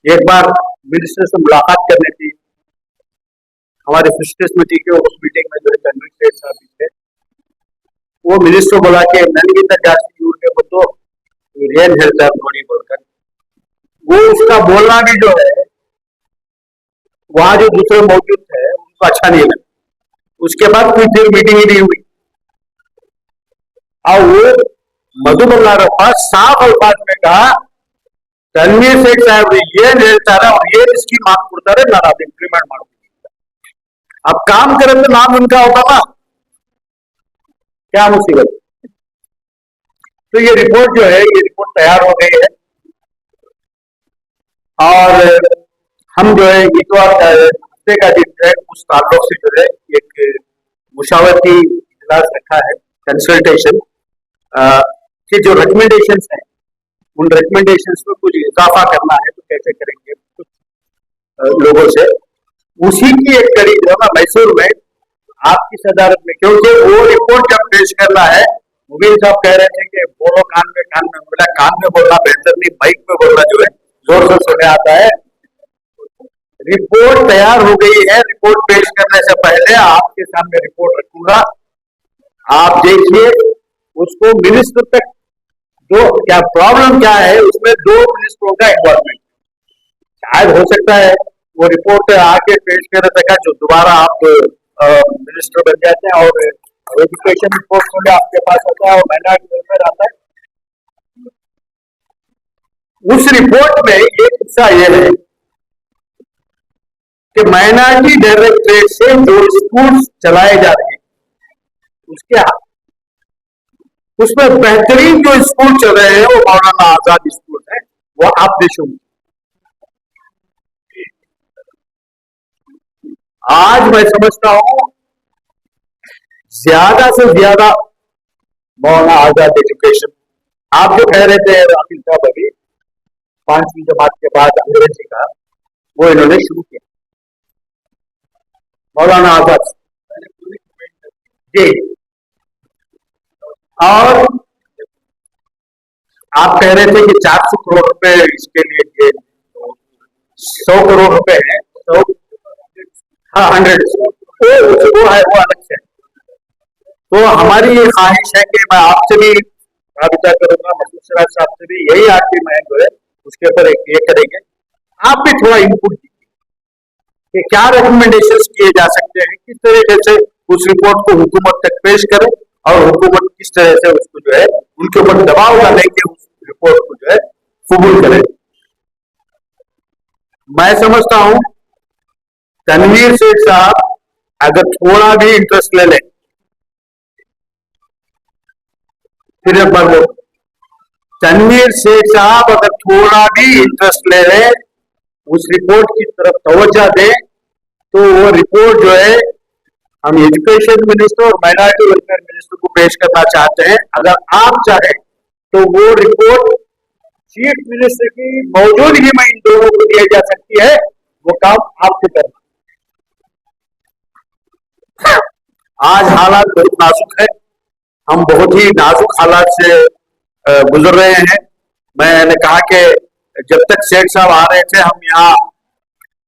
एक बार मिनिस्टर से मुलाकात करनी थी। हमारे फिशरीज कमेटी के उस मीटिंग में जो तनवीर शेख साहब भी थे, वो मिनिस्टर बोला कि ननगिंदा जास्ती यूर के बतो रियल हेल्थ थोड़ी बोलकर, वो उसका बोलना भी जो है वहां जो दूसरे मौजूद थे उनको अच्छा नहीं लगा। उसके बाद कोई फिर मीटिंग ही नहीं हुई और वो मधुबल्ला रफा साफ अल्फाज में कहा तनवीर शेख साहब ये ಹೇಳ್ತಾರೆ और ये इसकी मांग ಕೊಡ್ತಾರೆ, ನಾನು ಅದು इंप्लीमेंट ಮಾಡ್ತೀನಿ। अब काम करे तो नाम उनका होगा ना, क्या मुसीबत। तो ये रिपोर्ट जो है, ये रिपोर्ट तैयार हो गई है और हम जो है इतवार हफ्ते का दिन है उस ताल्लुक से जो है एक मुशावरती इजलास रखा है, कंसल्टेशन के जो रिकमेंडेशंस हैं उन रिकमेंडेशंस में कुछ इजाफा करना है तो कैसे करेंगे कुछ लोगों से। उसी की एक कड़ी जो है ना मैसूर में आपकी सदारत में, क्योंकि वो रिपोर्ट जब पेश करना है, मुबीन साहब कह रहे थे कि बोलो कान में बोला, कान में बोलना बेहतर नहीं, माइक में बोलना जो है जोर से सुने आता है। रिपोर्ट तैयार हो गई है, रिपोर्ट पेश करने से पहले आपके सामने रिपोर्ट रखूंगा, आप देखिए उसको मिनिस्टर तक जो क्या प्रॉब्लम क्या है उसमें 2 मिनिस्टरों का इन्वॉल्वमेंट शायद हो सकता है। वो रिपोर्ट आके पेश करने तक जो दोबारा आप मिनिस्टर बन जाते हैं और एजुकेशन रिपोर्ट आपके पास होता है और माइनॉरिटी वेलफेयर आता है। उस रिपोर्ट में एक हिस्सा यह है कि माइनॉरिटी डायरेक्टरेट से जो स्कूल चलाए जा रहे हैं उसके उसमें बेहतरीन जो स्कूल चल रहे हैं वो मौलाना आजाद स्कूल है, वो आप भी सुनिए। आज मैं समझता हूं ज्यादा से ज्यादा मौलाना आजाद एजुकेशन, आप जो कह रहे थे आकिल साहब अभी 5वीं जमात के बाद अंग्रेजी का, वो इन्होंने शुरू किया मौलाना आजाद जी। और आप कह रहे थे कि 400 करोड़ रुपए इसके लिए दिए, 100 करोड़ रुपए है, 100 हाँ 100 वो है, वो अलग से। तो हमारी ये ख्वाहिश है कि मैं आपसे भी राबिता करूंगा, मसूद सिराज साहब से भी, यही आपकी मैं जो है उसके ऊपर एक ये करेंगे, आप भी थोड़ा इनपुट दीजिए कि क्या रिकमेंडेशंस किए जा सकते हैं, किस तरीके से उस रिपोर्ट को हुकूमत तक पेश करें और हुकूमत किस तरह से उसको जो है उनके ऊपर दबाव डालें कि उस रिपोर्ट को जो है कबूल करें। मैं समझता हूं तनवीर शेख साहब अगर थोड़ा भी इंटरेस्ट ले लें, फिर एक बार बोल, तनवीर शेख साहब अगर थोड़ा भी इंटरेस्ट ले लें, उस रिपोर्ट की तरफ तवज्जो दें, तो वो रिपोर्ट जो है हम एजुकेशन मिनिस्टर और माइनॉरिटी वेलफेयर मिनिस्टर को पेश करना चाहते हैं। अगर आप चाहें तो वो रिपोर्ट चीफ मिनिस्टर की मौजूदगी में इन दोनों को दिया जा सकती है, वो काम आपसे करना। आज हालात बहुत नाजुक है, हम बहुत ही नाजुक हालात से गुजर रहे हैं। मैंने कहा कि जब तक शेख साहब आ रहे थे, हम यहाँ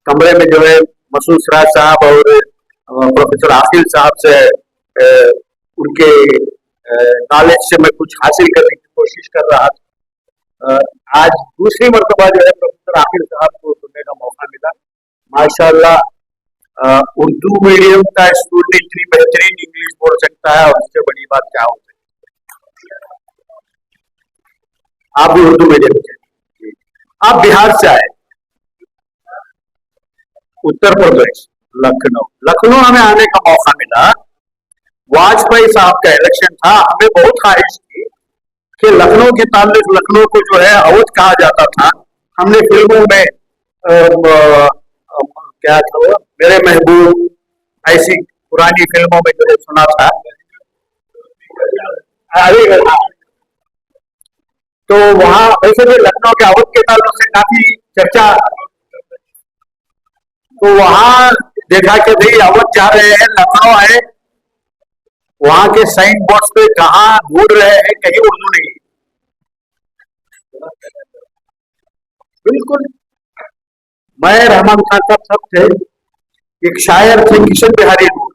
कमरे में जो है मसूद सिराज साहब और प्रोफेसर आकिल साहब से उनके नॉलेज से मैं कुछ हासिल करने की कोशिश कर रहा था। आज दूसरी मर्तबा जो है प्रोफेसर आकिल साहब को सुनने का मौका मिला। माशाल्लाह उर्दू मीडियम का स्टूडेंट इतनी बेहतरीन इंग्लिश बोल सकता है और उससे बड़ी बात क्या हो सकती है। आप भी उर्दू मीडियम से, आप बिहार से आए, उत्तर प्रदेश, लखनऊ। लखनऊ हमें आने का मौका मिला। वाजपेयी साहब का इलेक्शन था, हमें बहुत ख्वाहिश थी कि लखनऊ के ताल्लुक, लखनऊ को जो है अवध कहा जाता था। हमने फिल्मों में क्या था वो, मेरे महबूब, ऐसी पुरानी फिल्मों में जो है सुना था। अलीगढ़, तो वहां वैसे भी लखनऊ के अवध के ताल्लुक से काफी चर्चा, तो वहां देखा कि भाई अवध जा रहे हैं, लखनऊ है, वहां के साइन बोर्ड पे कहा ढूंढ रहे हैं, कहीं उर्दू नहीं। बिल्कुल, मैं, रहमान खान साहब सब थे, एक शायर थे किशन बिहारी नूर,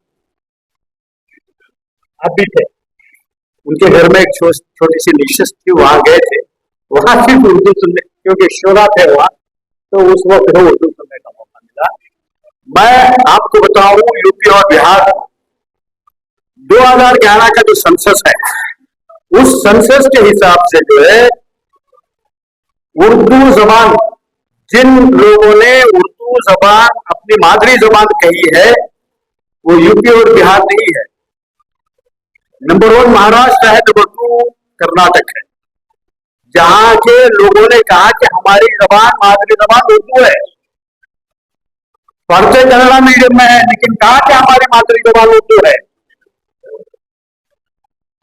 आप भी थे, उनके घर में एक छोटी सी निशस्त थी, वहां गए थे, वहां सिर्फ उर्दू सुनने, क्योंकि शोरा थे वहां, तो उस वक्त उर्दू सुनने का मौका मिला। मैं आपको बताऊं, यूपी और बिहार 2011 का जो सेंसस है, उस सेंसस के हिसाब से जो है उर्दू जबान, जिन लोगों ने उर्दू जबान अपनी मादरी जबान कही है, वो यूपी और बिहार नहीं है। नंबर 1 महाराष्ट्र है, नंबर 2 कर्नाटक है, जहां के लोगों ने कहा कि हमारी जबान, मादरी जबान उर्दू है। पढ़ते कन्नड़ा मीडियम में है, लेकिन कहा कि हमारी मादरी जबान उर्दू है।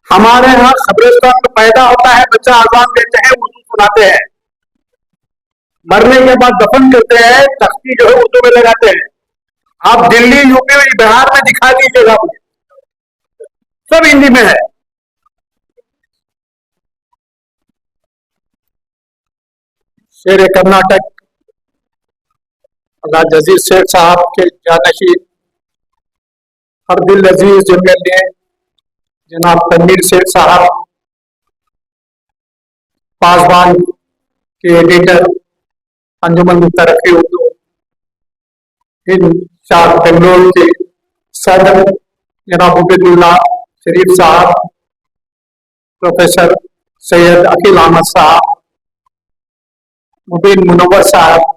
हमारे यहाँ कब्रिस्तान में पैदा होता है बच्चा, आजान देते हैं, उर्दू सुनाते हैं, मरने के बाद दफन करते हैं, तख्ती जो है उर्दू में लगाते हैं। आप दिल्ली, यूपी, बिहार में दिखा दीजिएगा मुझे, सब हिंदी में है। शेर कर्नाटक अल्लाह अजीज शेख साहब के जानशीन हरदिल अजीज एमएलए जनाब तनवीर शेख साहब, पासवान के एडिटर अंजुमन तरक्की उर्दू हिंद, शाह बेंगलोर के सदर जनाब उबैदुल्लाह शरीफ साहब, प्रोफेसर सैयद अकील अहमद साहब, मुबीन मुनव्वर साहब,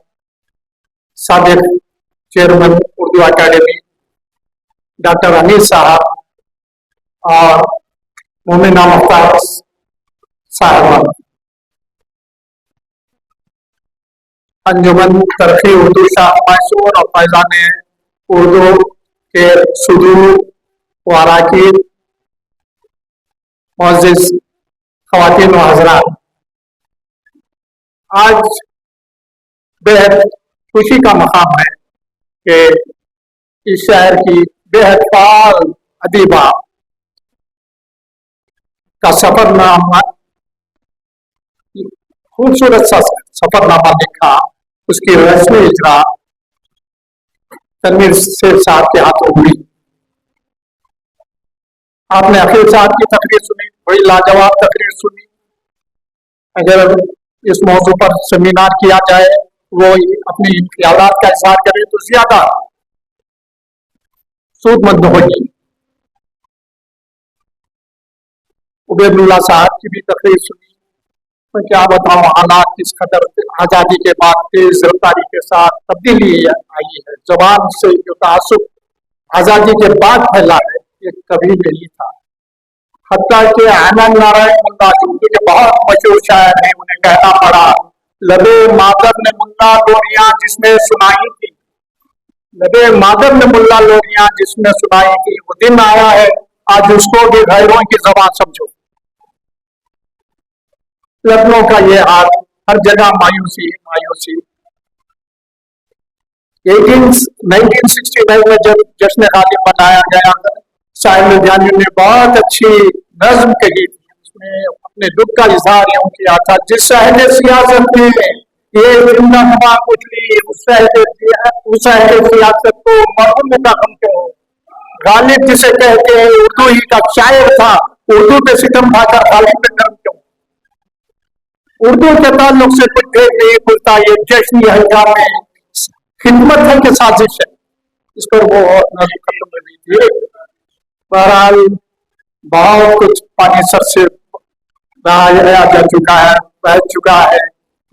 साबिक chairman Urdu academy doctor Anil साहब और मोमिना मुख्तार साहब, अंजुमन तरक्की उर्दू शाह मैसूर और फैजान उर्दू के सुदूर व अराकीन, मुअज़्ज़िज़ ख़वातीन व हज़रात, आज बेहद खुशी का मकाम है कि इस शहर की बेहद फाल अदीबा का सफरनामा, खूबसूरत सा सफरनामा लिखा, उसकी रस्मी इजरा तनवीर शेख साहब के हाथों हुई। आपने अकील साहब की तकरीर सुनी, बड़ी लाजवाब तकरीर सुनी। अगर इस मौजू पर सेमिनार किया जाए, वो अपनी ख्यालात का इजहार करे, तो ज्यादा सूदमंद होगी। उबैदुल्लाह साहब की भी तकरीर सुनी। मैं क्या बताऊं, हालात किस कदर आजादी के बाद तेज रफ्तारी के साथ तब्दीली आई है। जबान से जो तासुब आजादी के बाद फैला है, ये कभी नहीं था। हत्ता के आनंद नारायण मुल्ला, जो के बहुत मशहूर शायर हैं, उन्हें कहना पड़ा, लबे मादर ने मुल्ला लोरियां जिसमें सुनाई थी, लबे मादर ने मुल्ला लोरियां जिसमें सुनाई थी, वो दिन आया है आज उसको भी गैरों की जबान समझो। लखनऊ का ये हाल, हर जगह मायूसी मायूसी। 1969 में जब जश्न गालिब मनाया गया, साहिब जानी ने बहुत अच्छी नज्म कही थी, उसमें अपने दुख का इजहार यूं किया था, जिस शहर सियासत में ये जिंदा हवा कुचली, उस शहर सियासत को मरहूम का गम क्यों। गालिब जिसे कहते हैं उर्दू ही का शायर था, उर्दू पे सितम खाकर गालिब पे कर्म क्यों। उर्दू के ताल्लुक से कुछ देर नहीं खुलता, ये जश्न हंगाम में खिदमत है कि साजिश है। इस पर वो नज़र खत्म हो गई थी। बहरहाल बहुत कुछ पानी सर से बहाया जा चुका है, बह चुका है।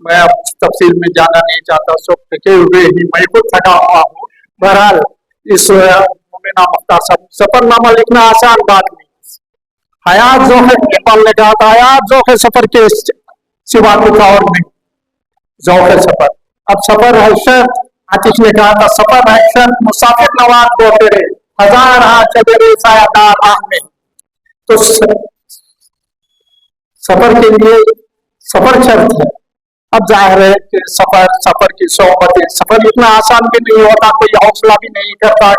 मैं अब तफसील में जाना नहीं चाहता, सब थके हुए ही, मैं खुद थका हुआ हूँ। बहरहाल इस मोमिना मुख्तार सफरनामा लिखना आसान बात नहीं। हयात ज़ौक़ इकबाल ने कहा था, हयात ज़ौक़ सफर के सिवा कुछ और नहीं, ज़ौक़ सफर। अब सफर है शर्त, आतिश ने कहा था सफर है शर्त, मुसाफिर नवाज को तेरे हजार हाथ चले सायादार राह में। तो सफर के लिए सफर शर्त है। अब जाहिर है कि सफर की सोहबतें, सफर इतना आसान भी नहीं होता, कोई हौसला भी नहीं करता,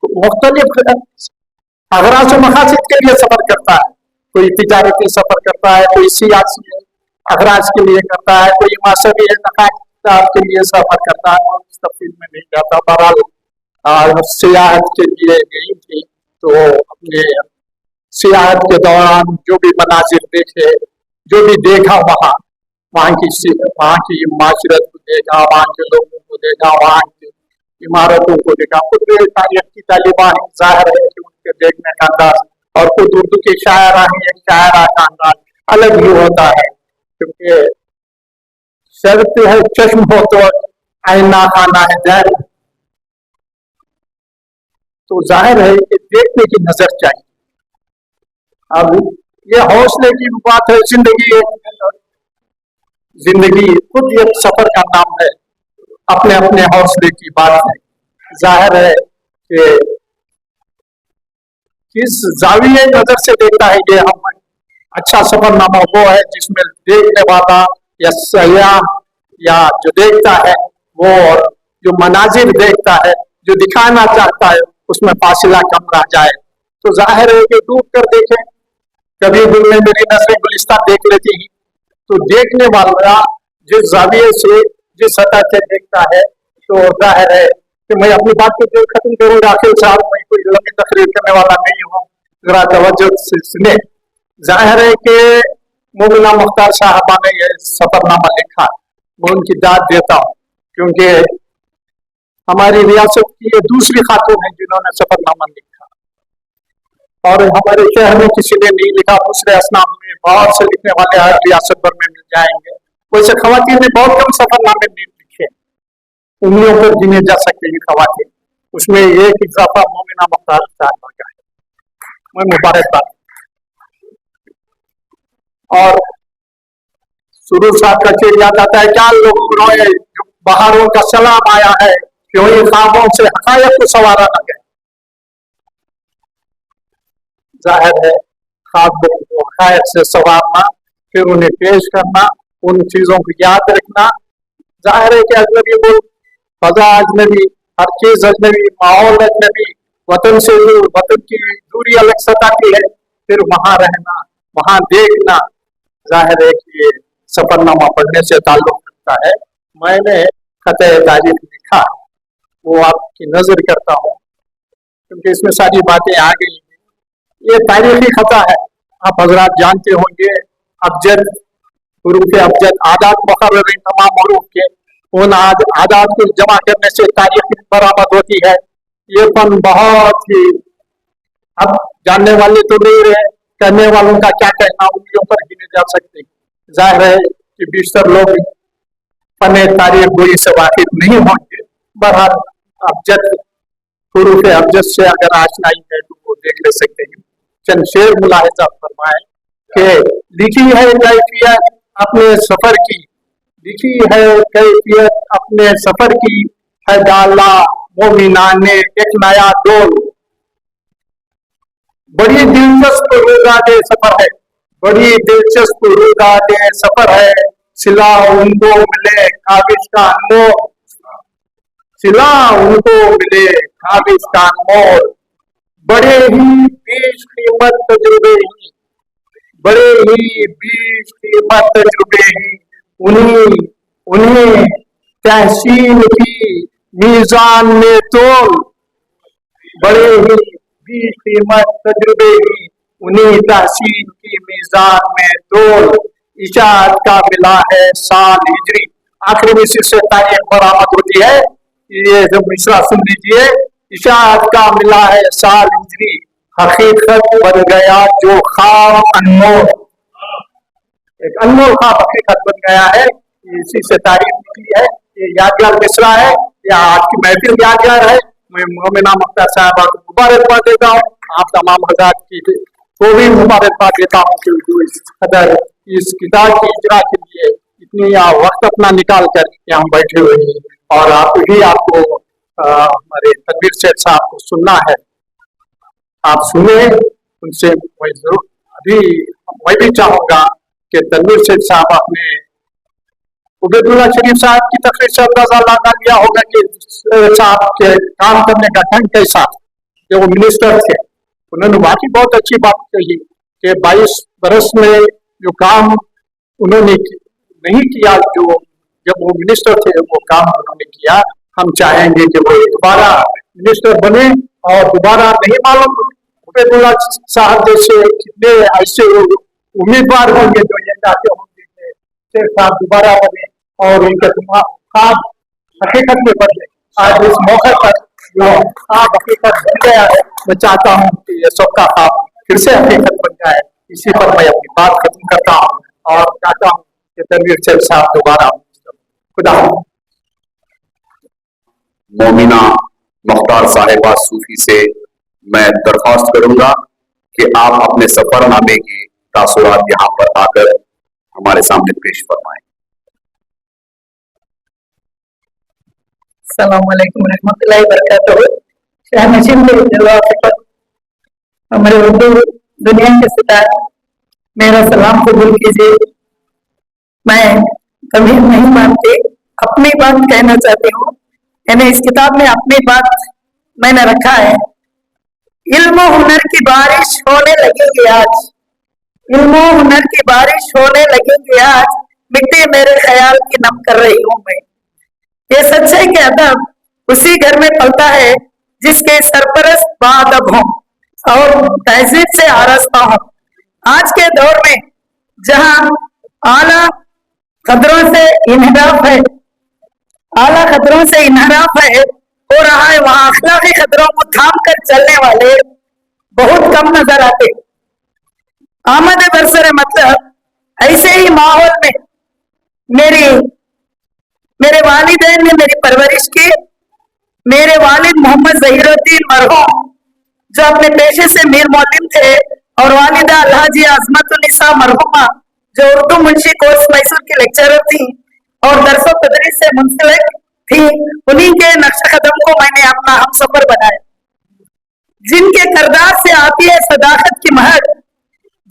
मुख्तलिफ अगराज व मकासद के लिए सफर करता है, कोई तिजारती सफर करता है, कोई सियासी अगराज के लिए करता है, कोई मजहबी के लिए सफर करता है, और इस तफसील में नहीं जाता। बहरहाल सियाहत के लिए गई थी, तो अपने सियाहत के दौरान जो भी मनाजिर देखे, जो भी देखा वहाँ की माशरत को देखा, वहाँ के लोगों को देखा, वहाँ की इमारतों को देखा, खुद तारीख की तालिबान जाहिर है कि उनके देखने का अंदाज और खुद उर्दू के शायरा का अंदाज अलग ही होता है, क्योंकि शर्त है चश्म हो तो आईना खाना है जहर, तो जाहिर है कि देखने की नजर चाहिए। अब ये हौसले की बात है, जिंदगी खुद एक सफर का नाम है, अपने अपने हौसले की बात है। जाहिर है कि किस जाविये नजर से देखता है ये हम, अच्छा सफरनामा वो है जिसमें देखने वाला या सयाह या जो देखता है वो, और जो मनाजिर देखता है, जो दिखाना चाहता है, उसमें फासिला कम रह जाए। तो जाहिर है कि डूब कर देखें, कभी दिल में मेरी नजरें गुलिस्तान देख लेती ही, तो देखने वाला जिस जाविये से, जिस सतह से देखता है, तो जाहिर है कि मैं अपनी बात को खत्म करूंगा। आखिर साहब, मैं कोई लंबी तकरीर करने वाला नहीं हूँ, जरा तवज्जो से सुने। जाहिर है कि मोमिना मुख्तार साहबा ने यह सफरनामा लिखा, मैं उनकी दाद देता हूँ, क्योंकि हमारी रियासत की ये दूसरी खातून है जिन्होंने सफरनामा लिखा, और हमारे शहर में किसी ने नहीं लिखा। दूसरे असनाम में बहुत से लिखने वाले हर रियासत भर में मिल जाएंगे, वैसे खवातीन ने बहुत कम सफरनामे लिखे, उंगलियों पर गिने जा सकते हैं खवातीन, उसमें एक इजाफा मोमिना मुख्तार साहबा का है, मैं मुबारकबाद। और शुरू साहब का शेर याद आता है, क्या लोग रोए बहारों का सलाम आया है, क्यों ये ख्वाबों से हकायक को सवारा न गए। जाहिर है ख्वाबों को हकायक से सवारना, फिर उन्हें पेश करना, उन चीजों को याद रखना। जाहिर है कि अजनबी मुल्क, फजा अजनबी, हर चीज अजनबी, माहौल अजनबी, वतन से दूर, वतन की दूरी अलग सतह की है, फिर वहां रहना, वहां देखना। जाहिर है कि ये सफरनामा पढ़ने से ताल्लुक रखता है। मैंने खत-ए तारीख लिखा, वो आपकी नजर करता हूँ, क्योंकि इसमें सारी बातें आ गई। ये तारीखी खता है, आप हजरात जानते होंगे, अबजद हरूफ अबजद आदात मुकर्रर तमाम हरूफ के, उन आदात को जमा करने से तारीख बरामद होती है। ये फन बहुत ही, अब जानने वाले तो नहीं रहे, कहने वालों का क्या कहना, उंगलियों पर गिने जा सकते। जाहिर है कि बेशतर लोग फने तारीख गोई से वाकिफ नहीं होंगे। बहरहाल अबजद हरूफ अबजद से अगर आशनाई है तो वो देख ले सकते हैं। चंद शेर मुलाहिजा फरमाए कि लिखी है कैफियत अपने सफर की, लिखी है कैफियत अपने सफर की, है डाला मोमिना ने एक नया डोल। बड़ी दिलचस्प रुदादे सफर है, बड़ी दिलचस्प रुदादे सफर है, सिला उनको मिले काबिज का अनमोल, सिला उनको मिले काबिज का अनमोल। बड़े ही बीच कीमत तजुर्बे ही, बड़े ही बीच कीमत तजुर्बे ही, उन्हें तहसीन की मीजान में तोल। बड़े ही बीच कीमत तजुर्बे ही, उन्हें तहसीन की मीजान में तोल। इशाअत का मिला है साल हिजरी, आखिरी मिस्र से तारीख बरामद होती है। ये जो मिसरा सुन लीजिए, इशाअत का मिला है साल हिजरी, हकीकत बन गया जो ख्वाब अनमोल। एक अनमोल ख्वाब हकीकत बन गया है, इसी से तारीफ निकली है। ये यादगार मिसरा है, या आज की महफिल यादगार है, मैं मोमिना मुख्तार साहबा को मुबारकबाद देता हूँ। आप तमाम हजरात की को भी मुबारकबाद देता हूँ कि जो इस कदर इस किताब की इजरा के लिए इतनी वक्त अपना निकाल कर यहाँ बैठे हुए हैं। और आपको हमारे तनवीर सेठ साहब को सुनना है, आप सुने उनसे। मैं जरूर अभी मैं भी चाहूंगा कि तनवीर सेठ साहब अपने उबैदुल्लाह शरीफ साहब की तकरीर से अंदाजा लगा लिया होगा कि साहब के काम करने का ढंग कैसा, जो वो मिनिस्टर थे। उन्होंने वाकई बहुत अच्छी बात कही कि 22 बरस में जो काम उन्होंने नहीं किया, जो जब वो मिनिस्टर थे वो काम उन्होंने किया। हम चाहेंगे कि वो दोबारा मिनिस्टर बने और दोबारा नहीं मालूम उबैदुल्लाह साहब जैसे कितने ऐसे उम्मीदवार होंगे जो ये चाहते होंगे कि शेख साहब दोबारा बने और उनके ख्वाब हकीकत में बदले। आज इस मौके पर जो ख्वाब हकीकत बन गया है, मैं चाहता हूँ कि ये सबका ख्वाब फिर से हकीकत बन जाए। इसी पर मैं अपनी बात खत्म करता हूँ और चाहता हूँ कि तनवीर सेठ साहब दोबारा खुदा। मोमिना मुख्तार साहिबा सूफी से मैं दरख्वास्त करूंगा कि आप अपने सफरनामे के तासुरात यहाँ पर आकर हमारे सामने पेश फरमाएं। अस्सलाम वालेकुम रहमतुल्लाहि व बरकातहू। शाह नशीम के हमारे उर्दू दुनिया के सितारे, मेरा सलाम कबूल कीजिए। मैं कभी नहीं मानती, अपनी बात कहना चाहती हूँ। यानी इस किताब में अपनी बात मैंने रखा है। इल्म और हुनर की बारिश होने लगेगी आज, इल्म और हुनर की बारिश होने लगेगी आज, मिट्टी मेरे ख्याल की नम कर रही हूँ मैं। ये सच है कि अदब उसी घर में पलता है जिसके सरपरस्त बाअदब हों और तहजीब से आरास्ता हों। आज के दौर में जहां आला कदरों से इनहराफ है, आला कदरों से इनहराफ है हो रहा है, वहां अखलाकी कदरों को थाम कर चलने वाले बहुत कम नजर आते। आमद बरसर मतलब ऐसे ही माहौल में मेरे वालिदैन ने मेरी परवरिश की। मेरे वालिद मोहम्मद जहीरुद्दीन मरहूम जो अपने पेशे से मीर मौलिम थे, और वालिदा अलहाजी अजमतुन्निसा मरहुमा जो उर्दू मुंशी कोर्स मैसूर की लेक्चरर थी और दरसो तदरीस से मुंसलिक थी, उन्हीं के नक्श कदम को मैंने अपना हमसफर बनाया। जिनके किरदार से आती है सदाकत की महक,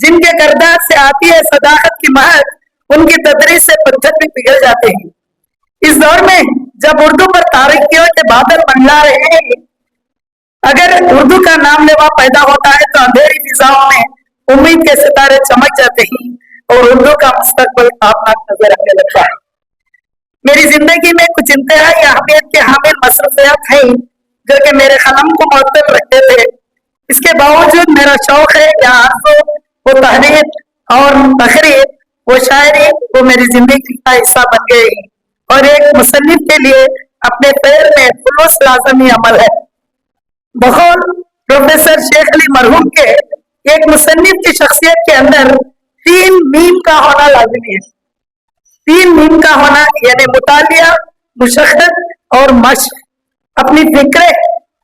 जिनके किरदार से आती है सदाकत की महक, उनकी तदरीस से पत्थर भी पिघल जाते हैं। इस दौर में जब उर्दू पर तारीखियों के बादल मंडरा रहे हैं, अगर उर्दू का नाम लेवा पैदा होता है तो अंधेरी फिजाओं में उम्मीद के सितारे चमक जाते हैं और उर्दू का मुस्तकबिल आपनाक नजर आने लगता है। मेरी जिंदगी में कुछ इंतहाई अहमियत के हामिल मसरूफियात हैं जो कि मेरे कलम को मुअत्तल रखते थे। इसके बावजूद मेरा शौक है या आरज़ू, वो तहरीर और तकरीर, वो शायरी, वो मेरी जिंदगी का हिस्सा बन गई और एक मुसन्निफ के लिए अपने पैर में खुलूस लाज़मी अमल है। बकौल प्रोफेसर शेख अली मरहूम के एक मुसन्निफ की शख्सियत के अंदर 3 मीम का होना लाजमी है। 3 मीम का होना यानी मुतालिया, मुशक्कत और मश्क। अपनी फिक्रे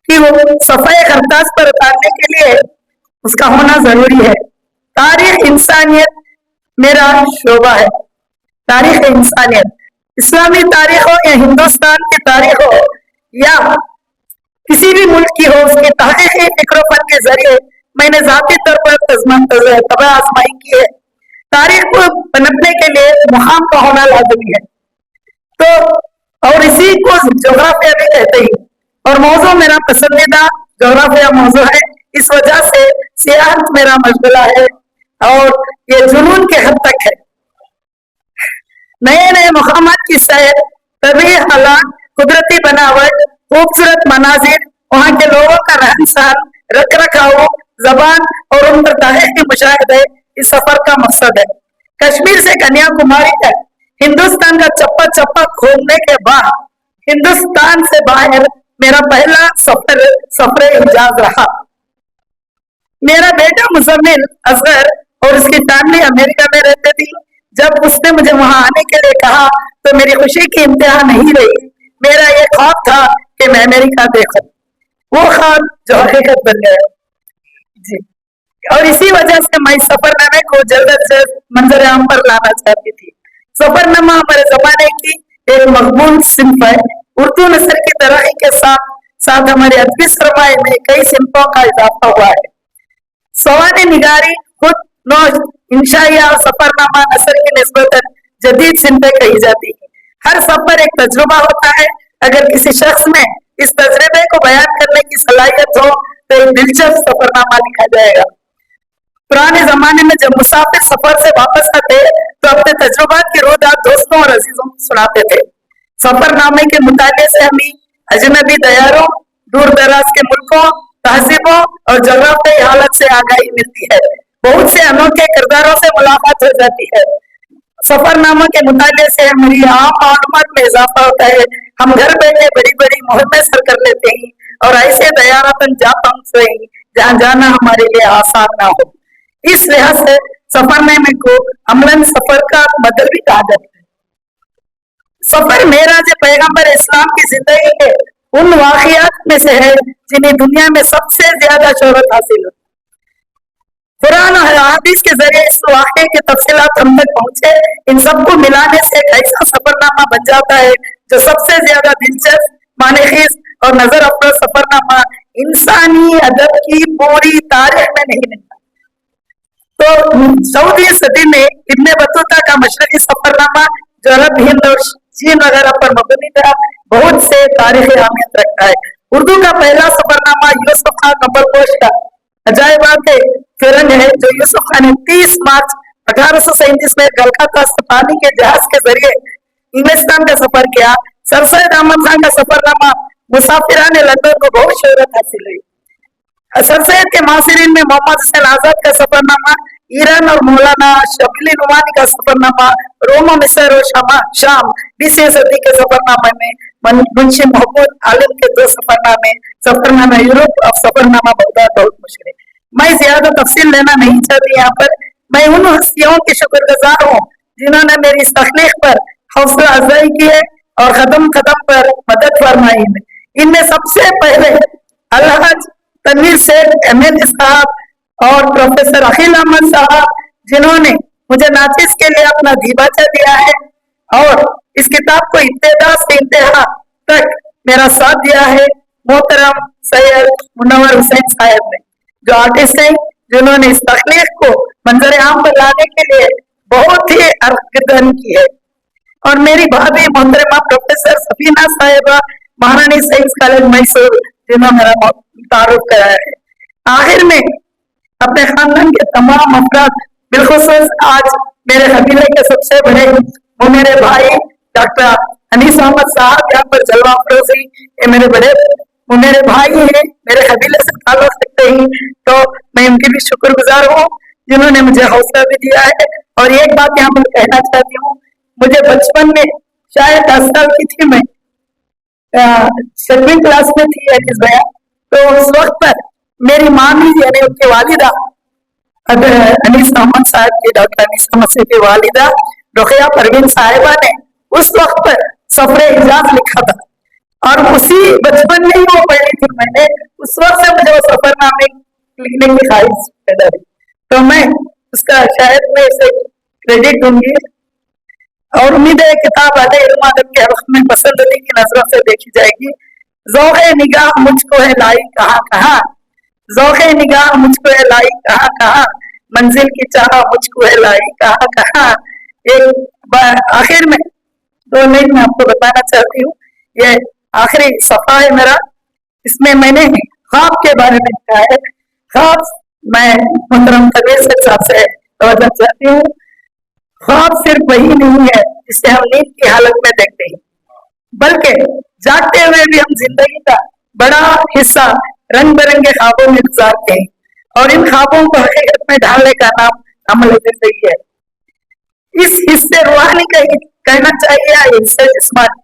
की वो सफाई करतास पर उतारने के लिए उसका होना जरूरी है। तारीख इंसानियत मेरा शोबा है। तारीख इंसानियत, इस्लामी तारीख हो या हिंदुस्तान की तारीख हो या किसी भी मुल्क की हो, उसकी तहकीकी फिक्रोफन के जरिए मैंने जाती तौर पर तब आजमाई की है। तारीख को पनपने के लिए मुकाम का होना लाजमी है। तो और इसी को जोग्राफिया भी कहते हैं और मौजू मेरा पसंदीदा जोग्राफिया मौजू है। इस वजह से सियाहत मेरा मशगला है और ये जुनून के हद तक है। नए नए मुकामात की सैर, तभी हालात, कुदरती बनावट, खूबसूरत मनाजिर, वहाँ के लोगों का रहन सहन, रख रखाव, जबान और उन पर तारीखी मुशाहिदे इस सफर का मकसद है। कश्मीर से कन्याकुमारी तक हिंदुस्तान का चप्पा चप्पा घूमने के बाद हिंदुस्तान से बाहर मेरा पहला सफर हिजाज रहा। मेरा बेटा मुजम्मिल असगर और उसकी फैमिली अमेरिका में रहते थी। जब उसने मुझे वहां आने के लिए कहा तो मेरी खुशी की इंतहा नहीं रही। मेरा ये ख्वाब था कि मैं अमेरिका देखूं। वो ख्वाब जो हकीकत बन गया जी। और इसी वजह से मैं सफरनामे को जल्द से जल्द मंजर आम पर लाना चाहती थी। सफरनामा हमारे जमाने की एक मकबूल सिंफ है। उर्दू नस्ल की तरक्की के साथ साथ हमारे अदबी सरमाए में कई सिंफों का इजाफा हुआ है। सवाने निगारी, खुद नौज, इंशाइया और सफरनामा नस्ल की निस्बतन जदीद सिंफें कही जाती है। हर सफर एक तजुर्बा होता है। अगर किसी शख्स में इस तजर्बे को बयान करने की सलाहियत हो तो एक दिलचस्प सफरनामा लिखा जाएगा। पुराने जमाने में जब मुसाफिर सफर से वापस आते तो अपने तजुर्बात की रोदात दोस्तों और अजीजों को सुनाते थे। सफरनामे के मुताले से हमें अजनबी दयारों, दूर दराज के मुल्कों, तहजीबों और जगराफियाई हालत से आगाही मिलती है। बहुत से अनोखे किरदारों से मुलाकात हो जाती है। सफरनामा के मुताले से हमारी आम मालूमात में इजाफा होता है। हम घर बैठे बड़ी बड़ी मुहिमें सर कर लेते हैं और ऐसे दयारतन जा पहुंचते हैं जहाँ जाना हमारे लिए आसान ना हो। इस लिहाज से सफरनामे को अमलन सफर का मतलब भी कहा जाता है। सफर मेराज पैगंबर इस्लाम की जिंदगी के उन वाकयात में से है जिन्हें दुनिया में सबसे ज्यादा शोहरत हासिल हो। कुरान और हदीस के जरिए इस वाक़े के तफसीलात हम तक पहुंचे। इन सबको मिलाने से एक ऐसा सफरनामा बन जाता है जो सबसे ज्यादा दिलचस्प, मानेखीज और नजर अफरोज सफरनामा इंसानी अदब की पूरी तारीख में नहीं मिलता। तो 14वीं सदी में इब्ने बतूता का मशरकी सफरनामा जो अरब, हिंद और चीन वगैरह पर मबनी था, बहुत से तारीखी अहमियत रखता है। उर्दू का पहला सफरनामा यूसुफ खान नंबरपोश का अजायबात फिरंग है जो यूसुफ खान ने 30 मार्च 1837 में कलकत्ता से पानी के जहाज के जरिए इंग्लिस्तान का सफर किया। सर सैयद अहमद खान का सफरनामा मुसाफिराने लंदन को बहुत शोहरत हासिल हुई। सर सैयद के मासिरीन में मोहम्मद हुसैन आजाद का सफरनामा, ईरान और मौलाना शबली नुमानी का सफरनामा, रोम, मिस्र और शाम 20वीं सदी के सफरनामे में मुंशी मोहम्मद आलिम के 2 सफरनामे, सफरनामा यूरोप और सफरनामा बगदाद बहुत मुश्किल है। मैं ज्यादा तफसील लेना नहीं चाहती यहाँ पर। मैं उन हस्तियों की शुक्रगुजार हूँ जिन्होंने मेरी इस तख्लीक पर हौसला अफजाई की है और कदम कदम पर मदद फरमाई है। इनमें सबसे पहले अलहज तनवीर शेख ML साहब और प्रोफेसर अखिल अहमद साहब जिन्होंने मुझे नाचिस के लिए अपना दीबाचा दिया है और इस किताब को इब्तिदा से इंतहा तक मेरा साथ दिया है। मोहतरम सैयद मुनव्वर हुसैन साहब ने जो आर्टिस्ट हैं जिन्होंने इस तख्लीक को मंजर आम पर लाने के लिए बहुत ही अर्कदन की है। और मेरी भाभी मोहतरमा प्रोफेसर सफीना साहिबा महारानी साइंस कॉलेज मैसूर जिन्होंने मेरा तारुफ कराया है। आखिर में अपने खानदान के तमाम अफराद, बिलखुसूस आज मेरे कबीले के सबसे बड़े वो मेरे भाई डॉक्टर अनीस अहमद साहब यहाँ पर जलवा फरोजी, ये मेरे बड़े वो मेरे भाई हैं, मेरे कबीले से ताल्लुक रखते हैं, तो मैं उनकी भी शुक्रगुजार हूँ जिन्होंने मुझे हौसला भी दिया है। और एक बात यहाँ पर कहना चाहती हूँ, मुझे बचपन में शायद 10 साल की थी, मैं 7वीं क्लास में थी भैया, तो उस वक्त पर मेरी मामी यानी उनकी वालिदा अनीस अहमद साहब की, डॉक्टर अनीस अहमद की वालिदा रुकया परवीन साहिबा ने उस वक्त पर सफरे हिजाज लिखा था और उसी बचपन में ही वो पढ़ी थी मैंने। उस वक्त से मुझे वो सफरनामे लिखने की ख्वाहिश पैदा हुई, तो मैं उसका शायद मैं इसे क्रेडिट दूंगी और उम्मीद है किताब अदब के हक़ में पसंदीदा की नजरों से देखी जाएगी। ज़ौक़े निगाह मुझको है लाई कहाँ कहाँ, ज़ौक़े निगाह मुझको है लाई कहाँ कहाँ, मंजिल की चाह मुझको है लाई कहाँ कहाँ। एक आखिर में 2 लाइन में आपको बताना चाहती हूँ, ये आखिरी सफा है मेरा, इसमें मैंने ख्वाब के बारे में लिखा है। ख्वाब मैं मोहतरम तनवीर साहब से तवज्जो चाहती हूँ। ख्वाब सिर्फ वही नहीं है जिसे हम नींद की हालत में देखते हैं, बल्कि जागते हुए भी हम जिंदगी का बड़ा हिस्सा रंग बिरंगे ख्वाबों में गुजारते हैं और इन ख्वाबों को हकीकत में ढालने का नाम अमल जिंदगी है। इस हिस्से रूहानी का कहना चाहिए या हिस्से जिस्मानी।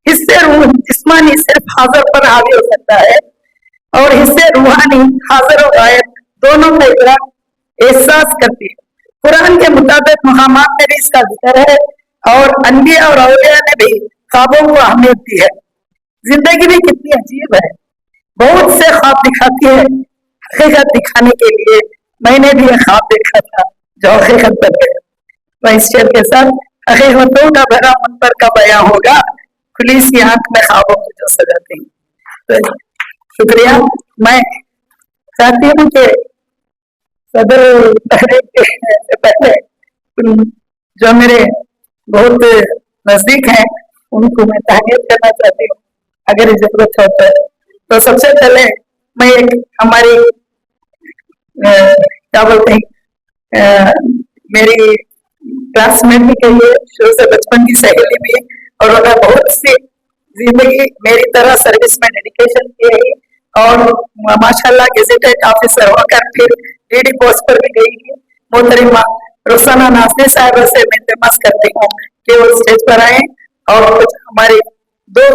हिस्से जिस्मानी सिर्फ हाजिर पर हावी हो सकता है और हिस्से रूहानी हाजिर और गायब दोनों का इदराक एहसास करती है। कुरान के मुताबिक मुकामात में भी इसका जिक्र है और अनबिया और औलिया ने भी ख्वाबों को अहमियत दी है। जिंदगी भी कितनी अजीब है, बहुत से ख्वाब दिखाती है, हकीकत दिखाने के लिए मैंने भी एक ख्वाब देखा था जो हकीकत बन गया। मैं इस शेर के साथ हकीकतों का भरा मन पर का बयां होगा, खुली सी आंख में ख्वाबों को जो सजाते हैं। तो शुक्रिया। मैं चाहती हूँ कि सदर तहरीक से पहले जो मेरे बहुत नजदीक हैं उनको मैं तारीफ करना चाहती हूँ, अगर जरूरत हो तो सबसे पहले मैं एक हमारी क्या बोलते हैं मेरी क्लासमेट भी कहिए, शुरू से बचपन की सहेली भी, और उन्होंने बहुत सी जिंदगी मेरी तरह सर्विस में डेडिकेशन की है और माशाल्लाह गेजेटेड ऑफिसर होकर फिर डीडी पोस्ट पर भी गई है। मोहतरमा रोसाना नाज़नी साहब से मैं तमस करती हूँ कि वो स्टेज पर आए और कुछ हमारी दो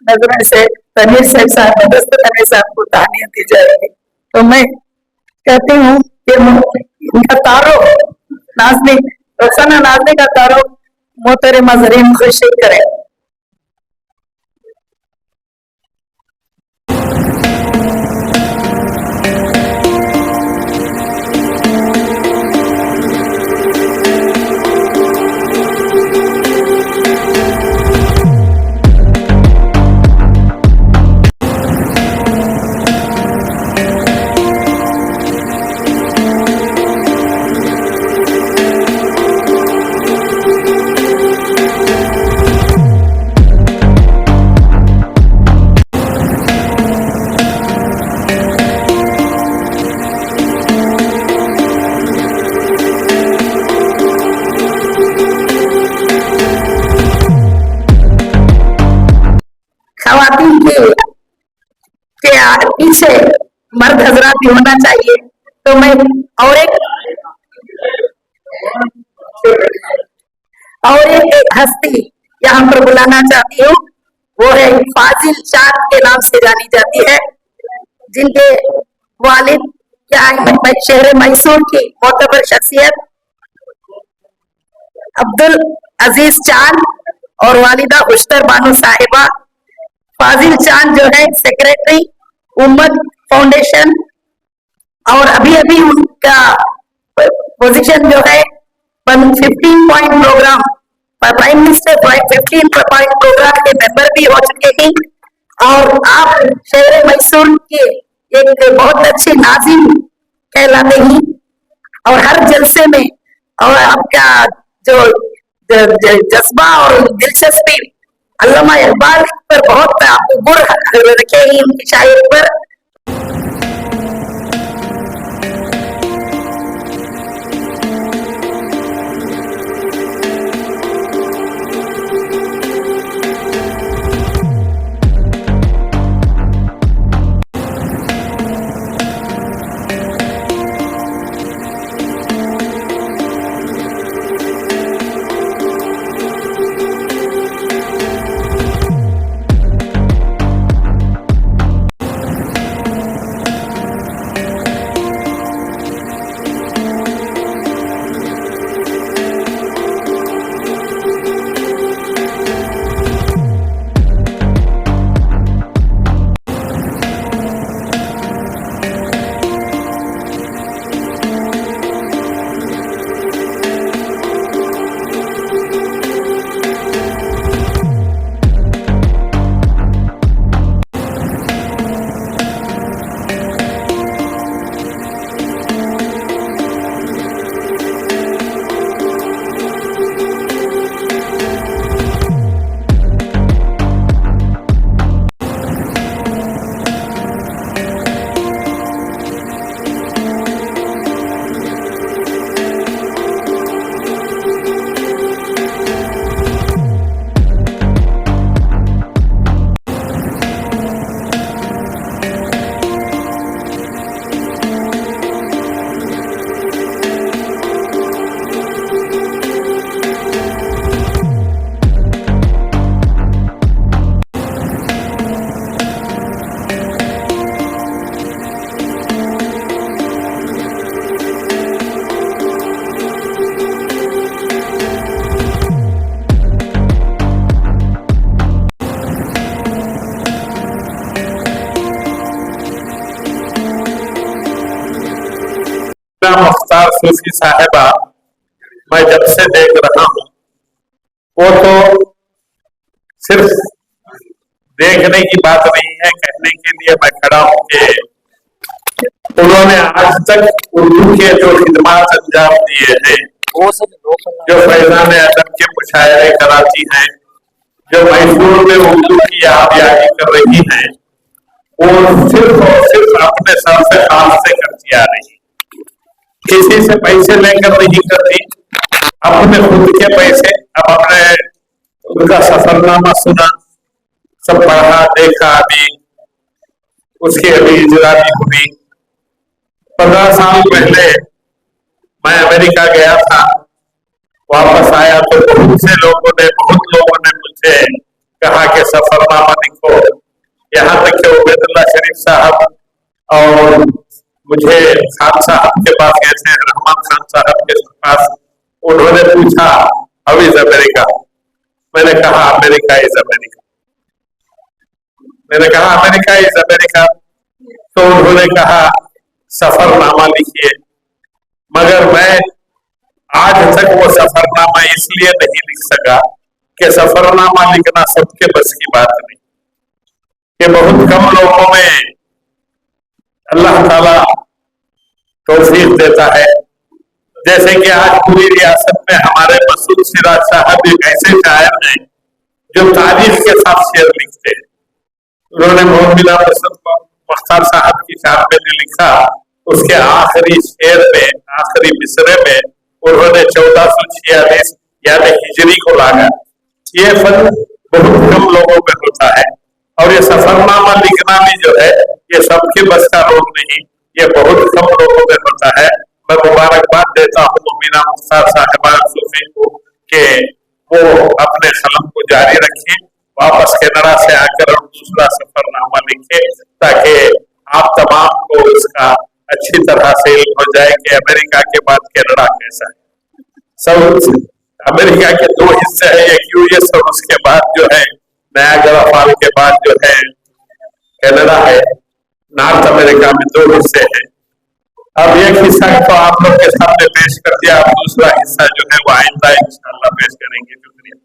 नजरों से तनवीर साहब मदस्त तनवीर साहब को तानियत दी जाएगी। तो मैं कहती हूँ कि इनका तारुफ नाज़नी रोसाना नाज़नी का तारुफ मोहतरमा जरीन खुर्शीद करें। खवातीन के पीछे मर्द हजरात भी होना चाहिए। तो मैं और एक हस्ती यहाँ पर बुलाना चाहती हूँ, वो है फाजिल चांद के नाम से जानी जाती है, जिनके वालिद क्या है शहर मैसूर की मोतबर शख्सियत अब्दुल अजीज चांद और वालिदा खुशतर बानो साहिबा। फाजिल चांद जो है सेक्रेटरी उम्मत फाउंडेशन, और अभी अभी उनका पोजीशन जो है 15 point program prime minister 15 point program के मेंबर भी हो चुके हैं। और आप शहर मैसूर के एक बहुत अच्छे नाजिम कहलाते हैं और हर जलसे में और आपका जो जज्बा और दिलचस्पी अल्लामा इकबाल पर बहुत आपको गुर रखे ही उनकी शायरी पर। सूफी साहिबा मैं जब से देख रहा हूँ, वो तो सिर्फ देखने की बात नहीं है, कहने के लिए मैं खड़ा हूँ कि उन्होंने आज तक उर्दू के जो खिदमात अंजाम दिए हैं, जो फैजान अदब के मुशायरे कराती हैं, जो मैसूर में उर्दू की आबियाई कर रही हैं, वो सिर्फ और सिर्फ अपने सर से हाथ से करती आ रही, किसी से पैसे लेकर नहीं करती, अपने खुद के पैसे। अब अपने उनका सफरनामा सुना, सब पढ़ा देखा, अभी उसकी अभी इजरा भी हुई। 15 साल पहले मैं अमेरिका गया था, वापस आया तो बहुत लोगों ने मुझे कहा कि सफरनामा लिखो। यहाँ तक कि उबैदुल्लाह शरीफ साहब और मुझे खान साहब के पास गए थे, रहमान खान साहब के पास, उन्होंने पूछा हाउ इज अमेरिका। मैंने कहा अमेरिका इज अमेरिका, मैंने कहा अमेरिका इज अमेरिका। तो उन्होंने कहा सफरनामा लिखिए, मगर मैं आज तक वो सफरनामा इसलिए नहीं लिख सका कि सफरनामा लिखना सबके बस की बात नहीं, कि बहुत कम लोगों में अल्लाह ताला तौफीक देता है। जैसे कि आज पूरी रियासत में हमारे मसूद सिराज साहब एक ऐसे शायर हैं जो तारीख के साथ शेर लिखते हैं। उन्होंने मोहम्मद मुख्तार साहब की शान में लिखा, उसके आखिरी शेर में, आखिरी मिसरे में उन्होंने 1446 यानी हिजरी को लाया। ये फन बहुत कम लोगों में होता है, और ये सफरनामा लिखना भी जो है ये सबके बस का रोग नहीं, ये बहुत कम लोगों में होता है। मैं मुबारकबाद देता हूँ मोमिना मुख्तार साहिबा सूफी को कि वो अपने कलम को जारी रखें, वापस कनाडा से आकर और दूसरा सफरनामा लिखे, ताकि आप तमाम को उसका अच्छी तरह से इल्म हो जाए कि अमेरिका के बाद कनाडा कैसा है। सब अमेरिका के 2 हिस्से हैं, एक यूएस और उसके बाद जो है नायाग्रा फॉल के बाद जो है कनाडा है। नॉर्थ अमेरिका में 2 हिस्से हैं। अब एक हिस्सा तो आप लोग के सामने पेश कर दिया, अब दूसरा हिस्सा जो है वो आइंदा इंशाअल्लाह पेश करेंगे। शुक्रिया।